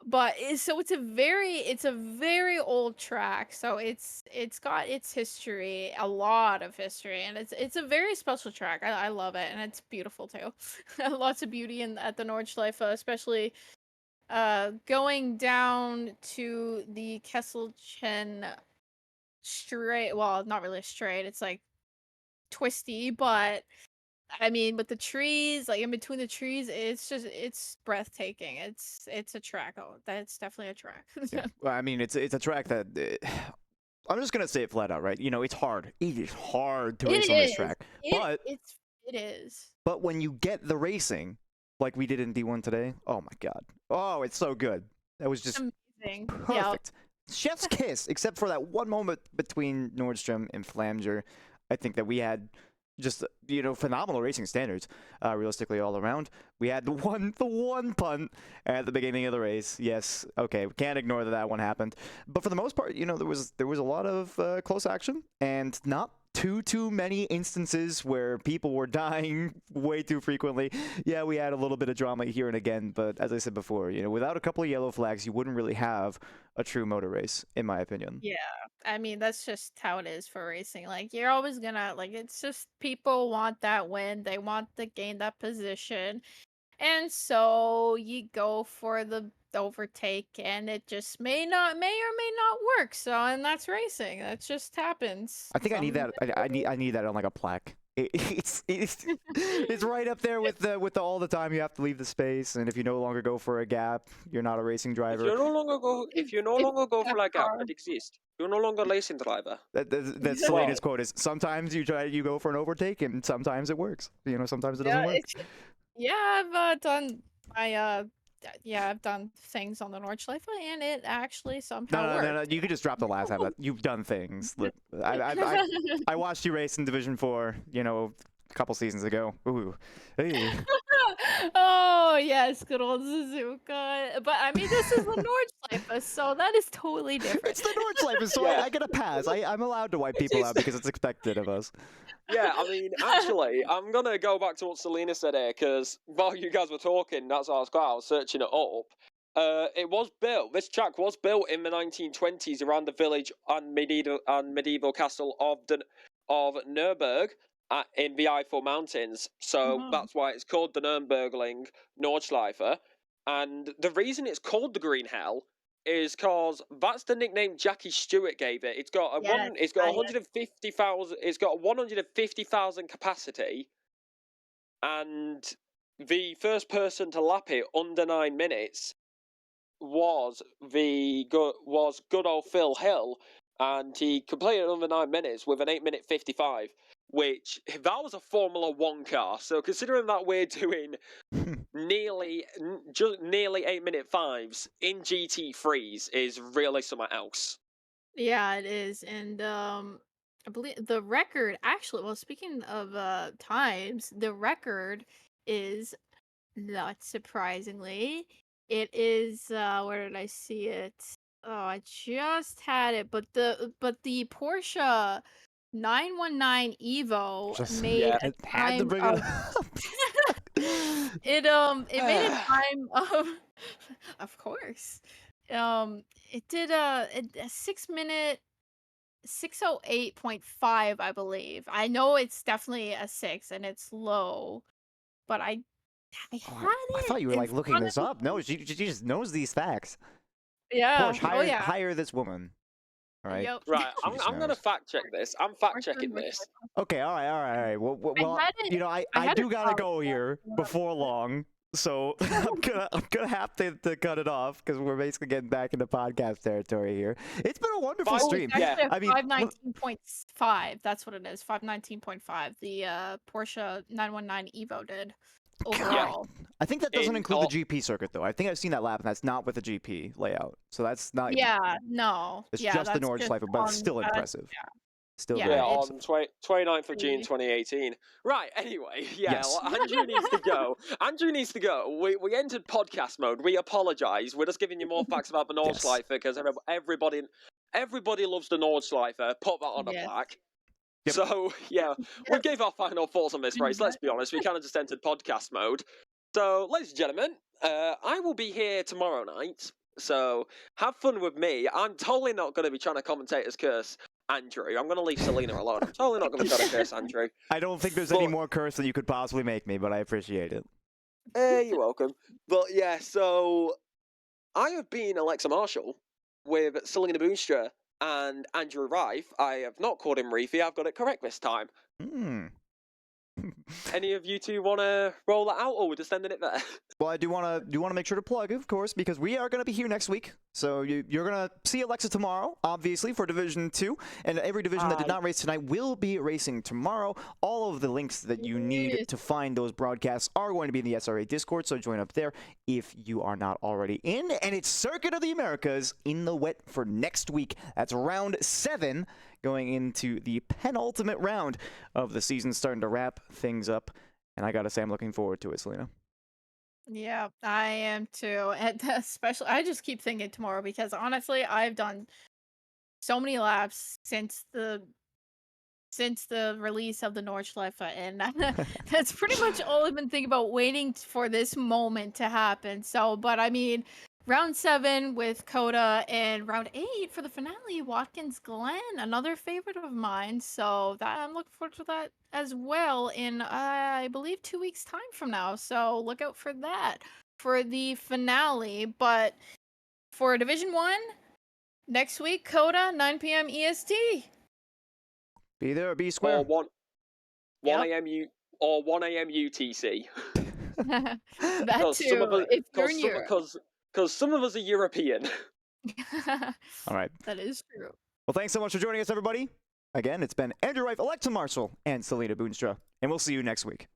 But so it's a very old track. So it's got its history, a lot of history, and it's a very special track. I love it, and it's beautiful too. Lots of beauty at the Nordschleife, especially going down to the Kesselchen straight. Well, not really straight. It's like twisty, but I mean, with the trees, like in between the trees, it's breathtaking. It's a track. Oh, that's definitely a track. Yeah. Well, I mean, it's a track that I'm just gonna say it flat out, right? You know, it's hard. It is hard to race on this track, it is. But when you get the racing, like we did in D1 today. Oh my god. Oh, it's so good. That was just Amazing. perfect. Chef's kiss, except for that one moment between Nordstrom and Flamger. I think that we had just, phenomenal racing standards, realistically all around. We had the one punt at the beginning of the race. Yes, okay, we can't ignore that one happened. But for the most part, there was a lot of close action and not too many instances where people were dying way too frequently. Yeah, we had a little bit of drama here and again, but as I said before, without a couple of yellow flags, you wouldn't really have a true motor race, in my opinion. Yeah, I mean, that's just how it is for racing. Like, you're always gonna, it's just people want that win. They want to gain that position. And so you go for the overtake, and it just may or may not work. So, and that's racing. That just happens. I think I need that. I need that on like a plaque. It's right up there with the all the time you have to leave the space, and if you no longer go for a gap, you're not a racing driver. If you no longer go for a gap that exists, you're no longer a racing driver. That's Selena's quote is, sometimes you go for an overtake, and sometimes it works. Sometimes it doesn't work. Yeah, I've done I've done things on the Nordschleife, and it actually somehow worked. No, you could just drop the last half of that. You've done things. Look, I watched you race in Division 4, a couple seasons ago. Ooh. Hey. Oh, yes, good old Suzuka. But, I mean, this is the Nordschleife, so that is totally different. It's the Nordschleife, so I get a pass. I'm allowed to wipe people out because it's expected of us. Yeah, I mean, actually, I'm going to go back to what Selena said here, because while you guys were talking, that's what I was searching it up. This track was built in the 1920s around the village and medieval castle of Nuremberg in the Eifel Mountains. So that's why it's called the Nürburgring Nordschleife. And the reason it's called the Green Hell is because that's the nickname Jackie Stewart gave it. It's got 150,000. It's got 150,000 capacity, and the first person to lap it under 9 minutes was good old Phil Hill, and he completed under 9 minutes with an 8-minute 55. Which, that was a Formula 1 car, so considering that we're doing nearly 8-minute 5s in GT3s is really something else. Yeah, it is. And I believe the record, actually, well, speaking of times, the record is, not surprisingly, it is, where did I see it? Oh, I just had it, but the Porsche 919 Evo made a time it made a time of course. It did a 6-minute 6:08.5, I believe. I know it's definitely a 6 and it's low, but I had it. I thought you were like looking this up. No, she just knows these facts. Yeah. Porsche, hire this woman. All right. Yep. Right, I'm going to fact check this. I'm fact checking this. Okay, all right. Well, I do gotta go here before long, so I'm gonna have to cut it off because we're basically getting back into podcast territory here. It's been a wonderful stream. Yeah, I mean 519.5. That's what it is. 519.5. The Porsche 919 Evo did overall. I think that doesn't include the GP circuit though. I think I've seen that lap, and that's not with the GP layout. So that's not. Yeah, no. It's just the Nordschleife, but it's still impressive. Yeah. Still Yeah, on 29th of June 2018. Right, anybody. Yeah, Yes. well, Andrew needs to go. Andrew needs to go. We entered podcast mode. We apologise. We're just giving you more facts about the Nordschleife because everybody loves the Nordschleife. Put that on a plaque. Yep. So, yeah, we gave our final thoughts on this race. Let's be honest, we kind of just entered podcast mode. So, ladies and gentlemen, I will be here tomorrow night. So, have fun with me. I'm totally not going to be trying to commentate as curse Andrew. I'm going to leave Selena alone. I'm totally not going to try to curse Andrew. I don't think there's any more curse that you could possibly make me, but I appreciate it. You're welcome. But yeah, so I have been Alexa Marshall with Selena Boonstra and Andrew Rife. I have not called him Reefy. I've got it correct this time. Any of you two want to roll that out, or we're just ending it there? Well, I do want to make sure to plug, of course, because we are going to be here next week. So you're going to see Alexa tomorrow, obviously, for Division 2. And every division that did not race tonight will be racing tomorrow. All of the links that you need to find those broadcasts are going to be in the SRA Discord, so join up there if you are not already in. And it's Circuit of the Americas in the wet for next week. That's round 7, going into the penultimate round of the season, starting to wrap things up. And I got to say, I'm looking forward to it, Selena. Yeah, I am too. And especially, I just keep thinking tomorrow because honestly, I've done so many laps since the release of the Nordschleife, and that's pretty much all I've been thinking about, waiting for this moment to happen. So, but I mean, round 7 with Coda and round 8 for the finale, Watkins Glen, another favorite of mine. So that I'm looking forward to that as well in I believe 2 weeks time from now. So look out for that for the finale. But for Division 1 next week, Coda 9 p.m. EST. Be there or be square. Or 1 a.m. or 1 a.m. UTC. That too. If you're in Europe. Because some of us are European. All right. That is true. Well, thanks so much for joining us, everybody. Again, it's been Andrew Reif, Alexa Marshall, and Selena Boonstra, and we'll see you next week.